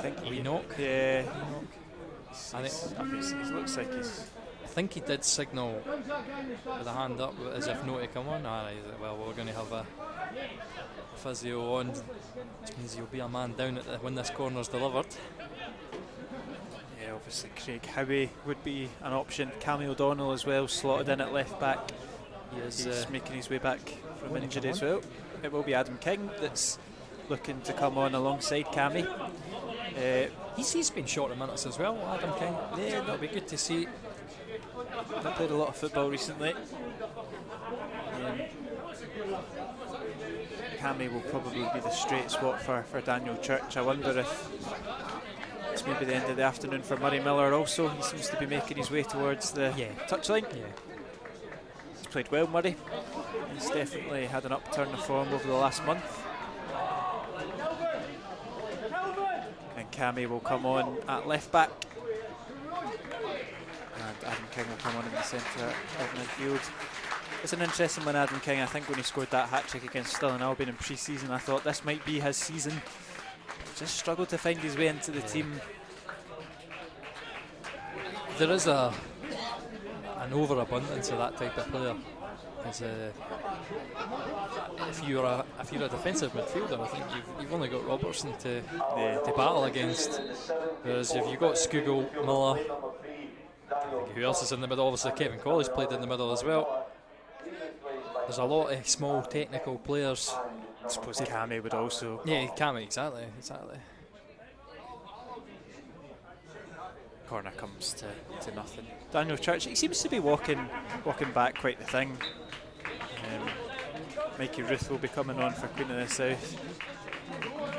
think he knock. Yeah. I think It looks like he's... I think he did signal with a hand up as if no to come on. Well, we're going to have a physio on, which means he'll be a man down when this corner's delivered. Yeah, obviously Craig Howie would be an option. Cammy O'Donnell as well, slotted in at left back. He's making his way back from injury as well. It will be Adam King that's looking to come on alongside Cammy. He's been short of minutes as well, Adam King. Yeah, that'll be good to see. He's played a lot of football recently. Cammy will probably be the straight spot for Daniel Church. I wonder if it's maybe the end of the afternoon for Murray Miller also. He seems to be making his way towards the touchline. Yeah. He's played well, Murray. He's definitely had an upturn of form over the last month. And Cammy will come on at left back. And Adam King will come on in the centre of midfield. It's an interesting one, Adam King. I think when he scored that hat-trick against Stirling Albion in pre-season, I thought this might be his season. Just struggled to find his way into the team. There is an overabundance of that type of player. If you're a defensive midfielder, I think you've only got Robertson to battle against. Whereas if you've got Skugel, Miller, who else is in the middle? Obviously Kevin Collins played in the middle as well. There's a lot of small technical players. I suppose Cammy would also... Yeah, Cammy, exactly. Corner comes to nothing. Daniel Church, he seems to be walking back quite the thing. Mikey Ruth will be coming on for Queen of the South.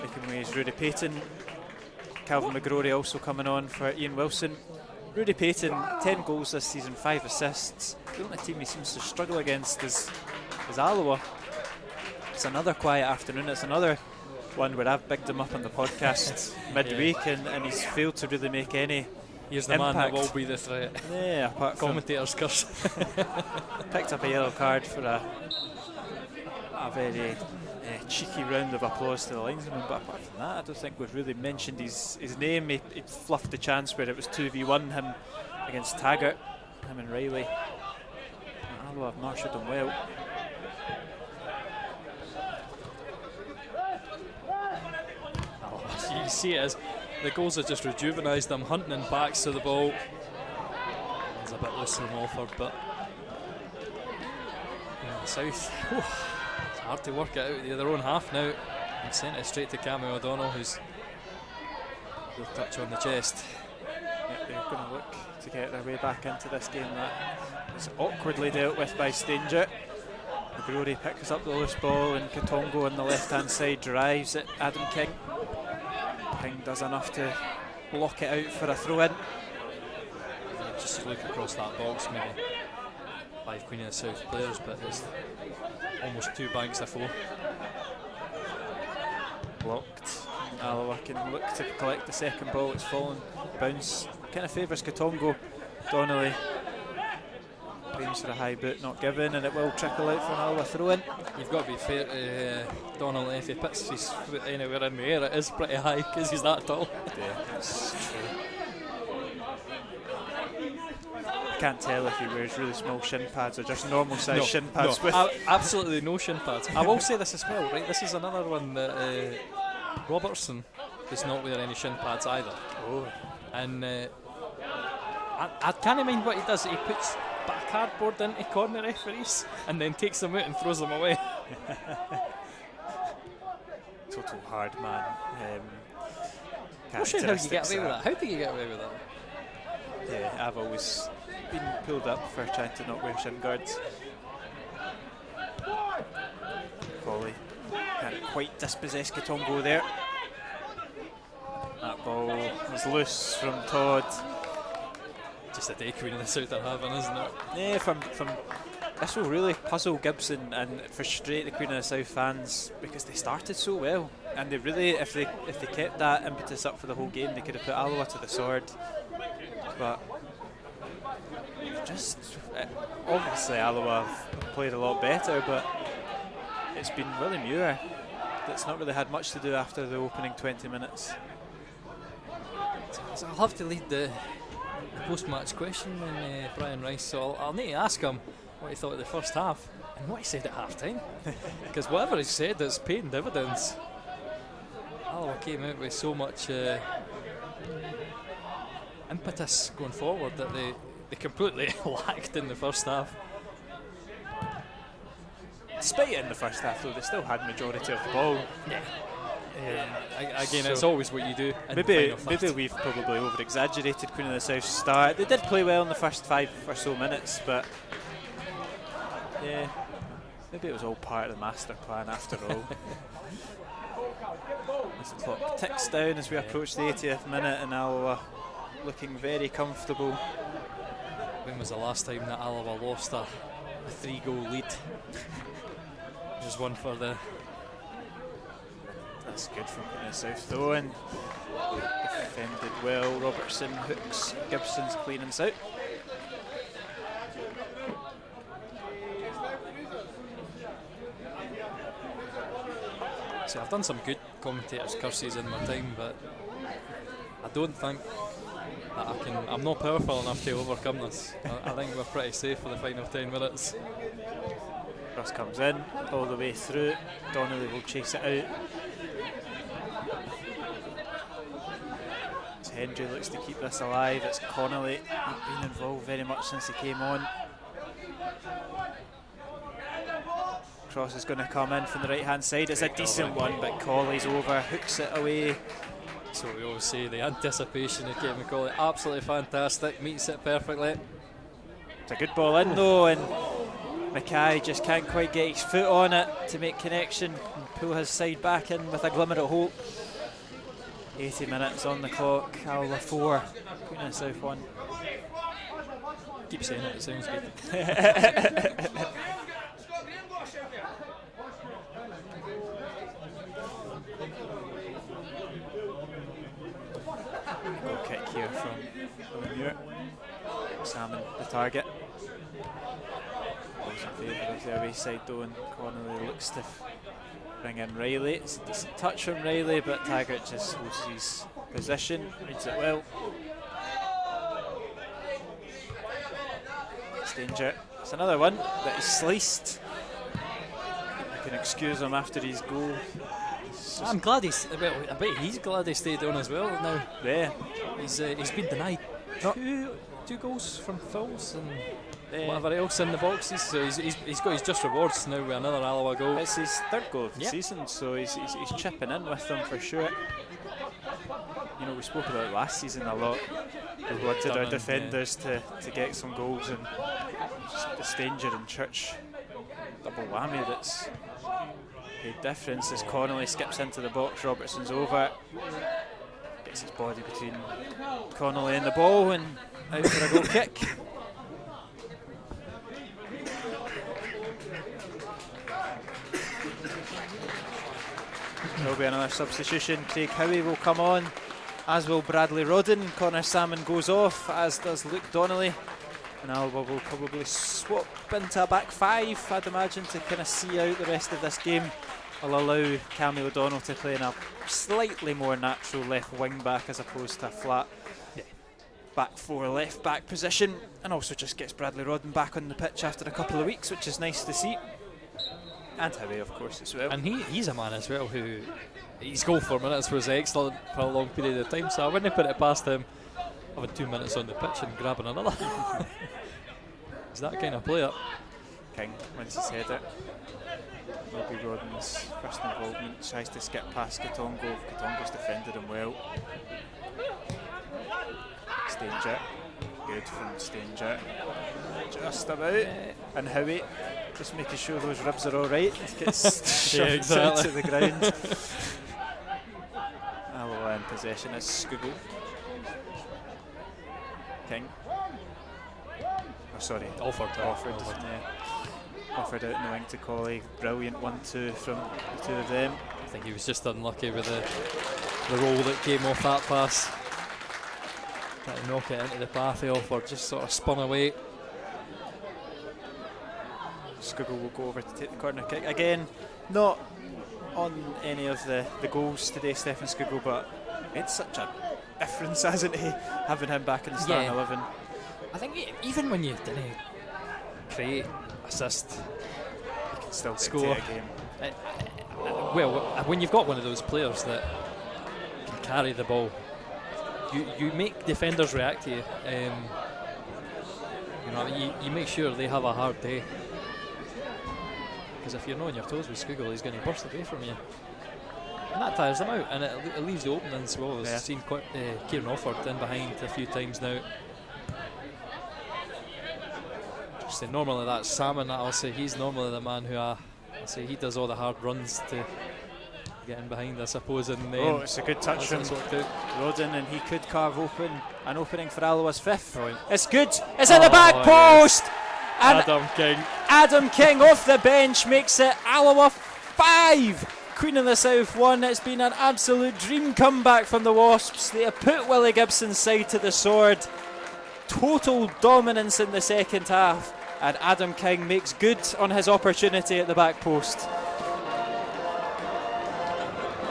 Making ways, Rudy Payton. Calvin McGrory also coming on for Ian Wilson. Rudy Payton, 10 goals this season, 5 assists. The only team he seems to struggle against is Alloa. It's another quiet afternoon. It's another one where I've bigged him up on the podcast midweek and he's failed to really make any Here's the impact. man that will be the threat. Yeah, apart from commentator's curse. picked up a yellow card for a very cheeky round of applause to the linesman, but apart from that I don't think we've really mentioned his name. He fluffed the chance where it was 2v1 him against Taggart, him and Riley. Alloa have marshalled him well. You see it as the goals have just rejuvenised them, hunting in backs to the ball. It's a bit loose from Alford, but South, it's hard to work it out of their own half now. And sent it straight to Cammy O'Donnell, who's will touch on the chest. Yeah, they're going to look to get their way back into this game. That is awkwardly dealt with by Stanger. McGrory picks up the loose ball and Katongo on the left hand side drives at Adam King. King does enough to block it out for a throw in. Just look across that box, maybe 5 Queen of the South players, but there's almost 2 banks of 4. Blocked. Alloa can look to collect the second ball. It's fallen. Bounce kind of favours Katongo. Donnelly aims for a high boot, not given, and it will trickle out for an Alloa throw in. You've got to be fair to Donnelly. If he puts his foot anywhere in the air, it is pretty high because he's that tall. Yeah, that's true. Can't tell if he wears really small shin pads or just normal size shin pads. No, absolutely no shin pads. I will say this as well, right? This is another one that Robertson does not wear any shin pads either. Oh. And I can't mind what he does. He puts a cardboard into corner referees and then takes them out and throws them away. Total hard man. I'm not sure how you get away with that. How do you get away with that? Yeah, I've always been pulled up for trying to not wear shin guards. Foley can't quite dispossess Katongo there. That ball was loose from Todd. Just a day Queen of the South are having, isn't it? Yeah, from this will really puzzle Gibson and frustrate the Queen of the South fans because they started so well, and they really, if they kept that impetus up for the whole game, they could have put Alloa to the sword. But just obviously Alloa have played a lot better, but it's been Willie Muir that's not really had much to do after the opening 20 minutes. So I'll have to lead the post-match question when Brian Rice, so I'll need to ask him what he thought of the first half and what he said at half-time, because whatever he said is paying dividends. Alloa came out with so much impetus going forward that they completely lacked in the first half. Despite it in the first half though, they still had majority of the ball. Again, So it's always what you do. Maybe we've probably over-exaggerated Queen of the South's start. They did play well in the first 5 or so minutes, but yeah, maybe it was all part of the master plan after all. As the clock ticks down as we approach the 80th minute, and Alloa looking very comfortable. When was the last time that Alloa lost a 3-goal lead? Just one for the... That's good from Queen of the South though, and defended well. Robertson hooks Gibson's clearance out. So I've done some good commentators' curses in my time, but I don't think that I'm not powerful enough to overcome this. I think we're pretty safe for the final 10 minutes. Cross comes in, all the way through. Donnelly will chase it out. As Hendry looks to keep this alive, it's Connolly not been involved very much since he came on. Cross is going to come in from the right hand side. It's a decent one, but Colley's over, hooks it away. So we always say the anticipation of Kevin Colley, absolutely fantastic, meets it perfectly. It's a good ball in though, and Mackay just can't quite get his foot on it to make connection and pull his side back in with a glimmer of hope. 80 minutes on the clock, Alloa 4, Queen of the South 1. Keep saying it sounds good. Goal kick here from Muir. Salmon the target. Ball's in favour of the away side though, and Connolly looks to bring in Riley. It's a decent touch from Riley, but Taggart just holds his position, reads it well. It's danger. It's another one that is sliced. You can excuse him after his goal. I'm glad I bet he's glad he stayed on as well now. Yeah. He's been denied two goals from fouls and whatever else in the boxes, so he's got his just rewards now with another Alloa goal. It's his 3rd goal of the season, so he's chipping in with them for sure. You know, we spoke about last season a lot. We wanted our defenders to get some goals, and just the Stanger and Church double whammy that's made difference. As Connolly skips into the box, Robertson's over, gets his body between Connolly and the ball, and out for a goal kick. There'll be another substitution. Craig Howie will come on, as will Bradley Rodden. Connor Salmon goes off, as does Luke Donnelly, and Alba will probably swap into a back 5, I'd imagine, to kind of see out the rest of this game. I'll allow Cammy O'Donnell to play in a slightly more natural left wing back as opposed to a flat back 4 left back position, and also just gets Bradley Rodden back on the pitch after a couple of weeks, which is nice to see. And Howie, of course, as well. And he's a man as well who, his goal for minutes was excellent for a long period of time, so I wouldn't put it past him having 2 minutes on the pitch and grabbing another. He's that kind of player. King wins his header. Will be Rodden's first involvement. Tries to skip past Katongo. Katongo's defended him well. Stanger. Good from Stanger. Just about. And Howie just making sure those ribs are alright. Gets shoved to the ground. Alloa in possession is Skugel. King Oh, sorry. Offord. Yeah. Offered out in the wing to Colley. Brilliant 1-2 from the two of them. I think he was just unlucky with the roll that came off that pass. Trying to knock it into the path of Offord, just sort of spun away. Skugel will go over to take the corner kick. Again, not on any of the goals today, Stefan Skugel, but it's such a difference, hasn't he, having him back in the starting 11. I think even when you didn't create, assist, You can still score dictate a game. Well, when you've got one of those players that can carry the ball, you make defenders react to you. You make sure they have a hard day. Because if you're not on your toes with Skugel, he's going to burst away from you. And that tires them out, and it leaves the openings. Well, I've seen Kieran Offord in behind a few times now. Just say normally that's Salmon. I'll say he's normally the man who I'll say he does all the hard runs to get in behind, I suppose. And it's a good touch from Rodden, and he could carve open an opening for Alloa's fifth. Right. It's good. It's in the back post. Yes. And Adam King off the bench makes it Alloa 5, Queen of the South 1. It's been an absolute dream comeback from the Wasps. They have put Willie Gibson's side to the sword. Total dominance in the second half, and Adam King makes good on his opportunity at the back post.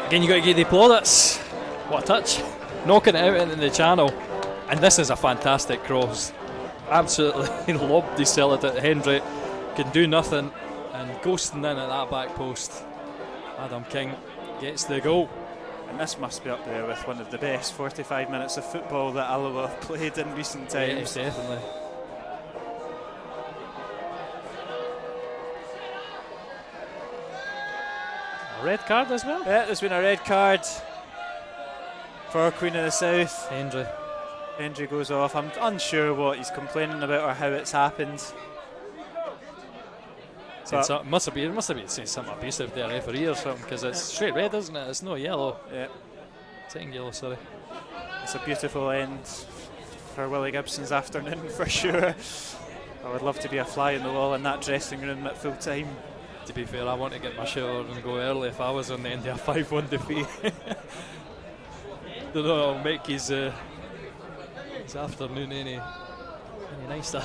Again, you got to give the plaudits. What a touch. Knocking it out into the channel. And this is a fantastic cross. Absolutely lobbed the salad at Hendry. Can do nothing. And ghosting in at that back post. Adam King gets the goal. And this must be up there with one of the best 45 minutes of football that Alloa have played in recent times. Yeah, definitely. A red card as well? Yeah, there's been a red card for Queen of the South. Hendry goes off. I'm unsure what he's complaining about or how it's happened. It must have been saying something abusive there, referee or something, because it's straight red, isn't it? It's no yellow. Yeah. Second yellow, sorry. It's a beautiful end for Willie Gibson's afternoon for sure. I would love to be a fly in the wall in that dressing room at full time. To be fair, I want to get my shower and go early if I was on the end of a 5-1 defeat. Don't know, it'll make his afternoon any nicer.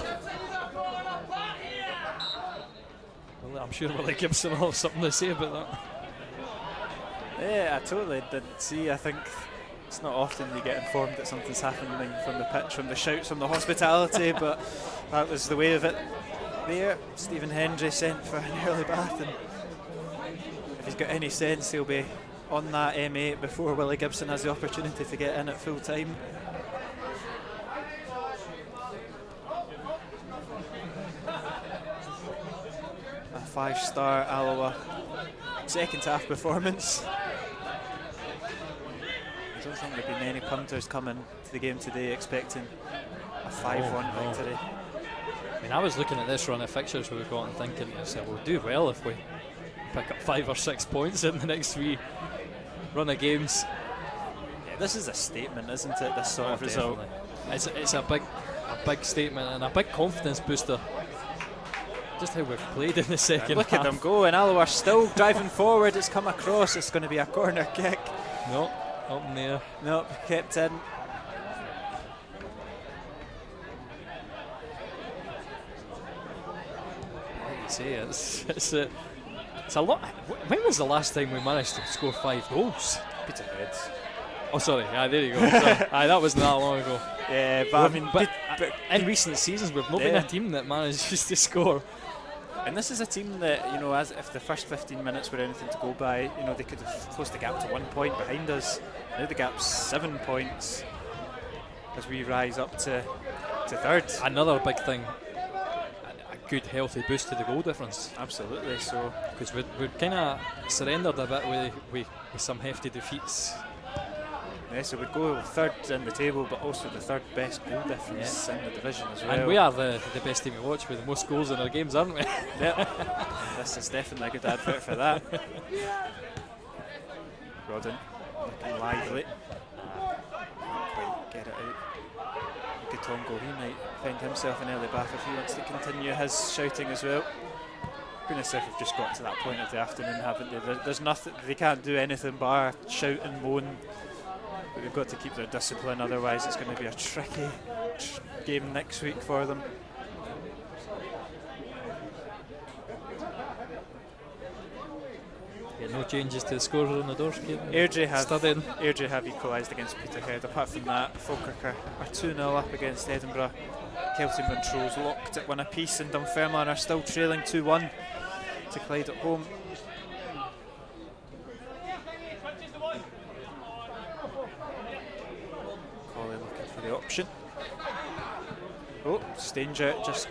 Well, I'm sure Willie Gibson will have something to say about that. Yeah, I totally did see. I think it's not often you get informed that something's happening from the pitch, from the shouts, from the hospitality, but that was the way of it there. Stephen Hendry sent for an early bath, and if he's got any sense, he'll be on that M8 before Willie Gibson has the opportunity to get in at full time. A 5-star Alloa second half performance. I don't think there have been many punters coming to the game today expecting a 5-1 victory. I mean, I was looking at this run of fixtures we've got and thinking, we'll do well if we pick up 5 or 6 points in the next 3 run of games. Yeah, this is a statement, isn't it? This sort of result. It's a big statement and a big confidence booster. Just how we've played in the second half. Look at them go, and Alloa are still driving forward. It's come across. It's going to be a corner kick. No, up in the air. Nope, kept in. It's a lot. When was the last time we managed to score 5 goals? Peterhead. Oh, sorry. There you go. That wasn't that long ago. Yeah, but but in recent seasons, we've not been a team that manages to score. And this is a team that, as if the first 15 minutes were anything to go by, they could have closed the gap to 1 point behind us. Now the gap's 7 points as we rise up to third. Another big thing. A good healthy boost to the goal difference. Absolutely. So because we've kind of surrendered a bit with some hefty defeats. Yeah, so we'd go third in the table, but also the third best goal difference in the division as well. And we are the best team to watch with the most goals in our games, aren't we? Yep. This is definitely a good advert for that. Rodden looking lively. Can't quite get it out. You could Tongo, he might find himself an early bath if he wants to continue his shouting as well. Goodness, if we've just got to that point of the afternoon, haven't they? There's nothing, they can't do anything but shout and moan. But we've got to keep their discipline, otherwise it's going to be a tricky game next week for them. Yeah, no changes to the score on the doors. Airdrie have equalised against Peterhead. Apart from that, Falkirk are 2-0 up against Edinburgh. Kelty Montrose locked at 1 apiece, and Dunfermline are still trailing 2-1 to Clyde at home. Colley looking for the option. Oh, Stanger just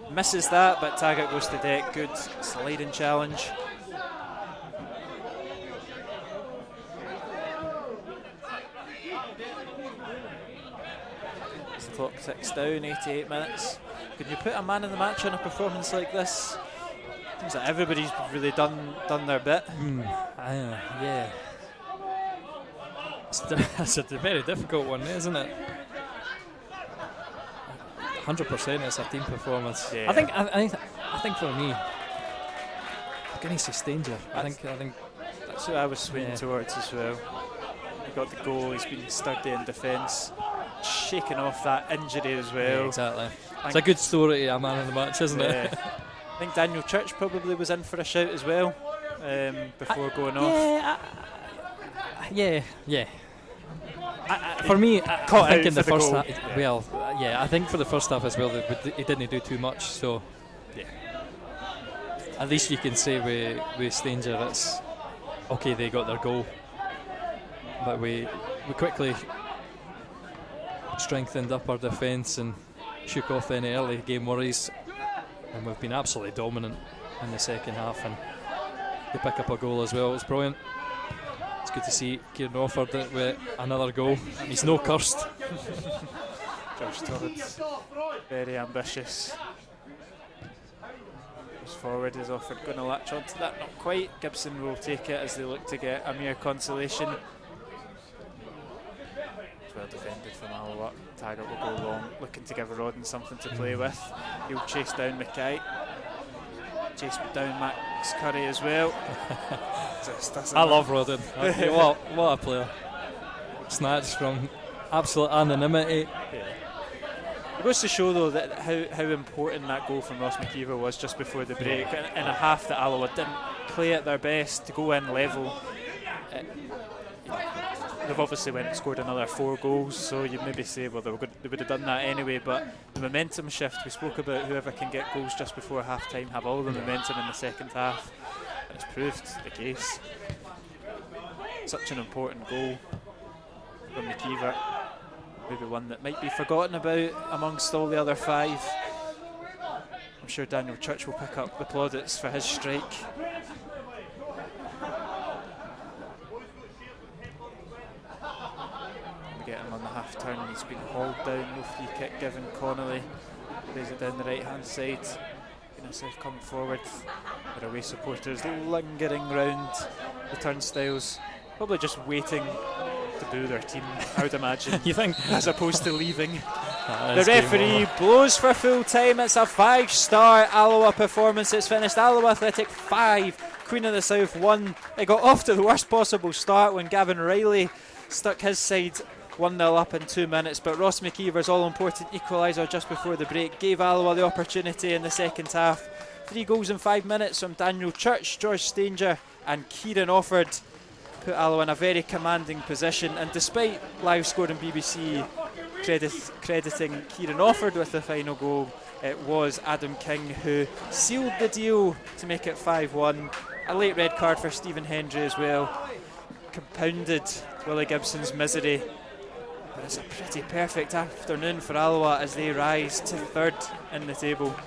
misses that, but Taggart goes to deck. Good sliding challenge. As the clock ticks down, 88 minutes. Can you put a man of the match on a performance like this? Seems like everybody's really done their bit. Yeah. It's a very difficult one, isn't it? 100% it's a team performance. Yeah. I think for me, I'm going to say Stanger. I think that's who I was swinging towards as well. He got the goal, he's been sturdy in defence, shaking off that injury as well. Yeah, exactly. It's a good story to a man of the match, isn't it? I think Daniel Church probably was in for a shout as well before going off. Yeah. For me, I think in the first half, I think for the first half as well, he didn't do too much. So, at least you can say with Stanger, it's okay. They got their goal, but we quickly strengthened up our defence and shook off any early game worries, and we've been absolutely dominant in the second half. And they pick up a goal as well. It was brilliant. It's good to see Kieran offered it with another goal. He's no cursed. Josh Todd, very ambitious. Goes forward, is offered, going to latch onto that, not quite. Gibson will take it as they look to get a mere consolation. Well defended from Alloa. Taggart will go long, looking to give Rodden something to play with. He'll chase down Mackay. Chase down Max Curry as well. I love Rodden. What a player. Snatched from absolute anonymity. It goes to show though that how important that goal from Ross McKeever was just before the break, in a half that Alloa didn't play at their best to go in level. They've obviously went and scored another 4 goals, so you'd maybe say, well, they would have done that anyway, but the momentum shift, we spoke about whoever can get goals just before half time have all the momentum in the second half, and it's proved the case. Such an important goal from McKeever, maybe one that might be forgotten about amongst all the other 5. I'm sure Daniel Church will pick up the plaudits for his strike. Get him on the half turn, he's been hauled down, no free kick given. Connolly plays it down the right hand side. Himself come forward. Their away supporters lingering round the turnstiles, probably just waiting to boo their team, I would imagine. You think? As opposed to leaving. The referee blows for full time. It's a 5-star Alloa performance. It's finished Alloa Athletic 5, Queen of the South 1. It got off to the worst possible start when Gavin Riley stuck his side 1-0 up in 2 minutes, but Ross McKeever's all-important equaliser just before the break gave Alloa the opportunity in the second half. 3 goals in 5 minutes from Daniel Church, George Stanger and Kieran Offord put Alloa in a very commanding position, and despite live scoring BBC crediting Kieran Offord with the final goal, it was Adam King who sealed the deal to make it 5-1. A late red card for Stephen Hendry as well compounded Willie Gibson's misery. But it's a pretty perfect afternoon for Alloa as they rise to 3rd in the table.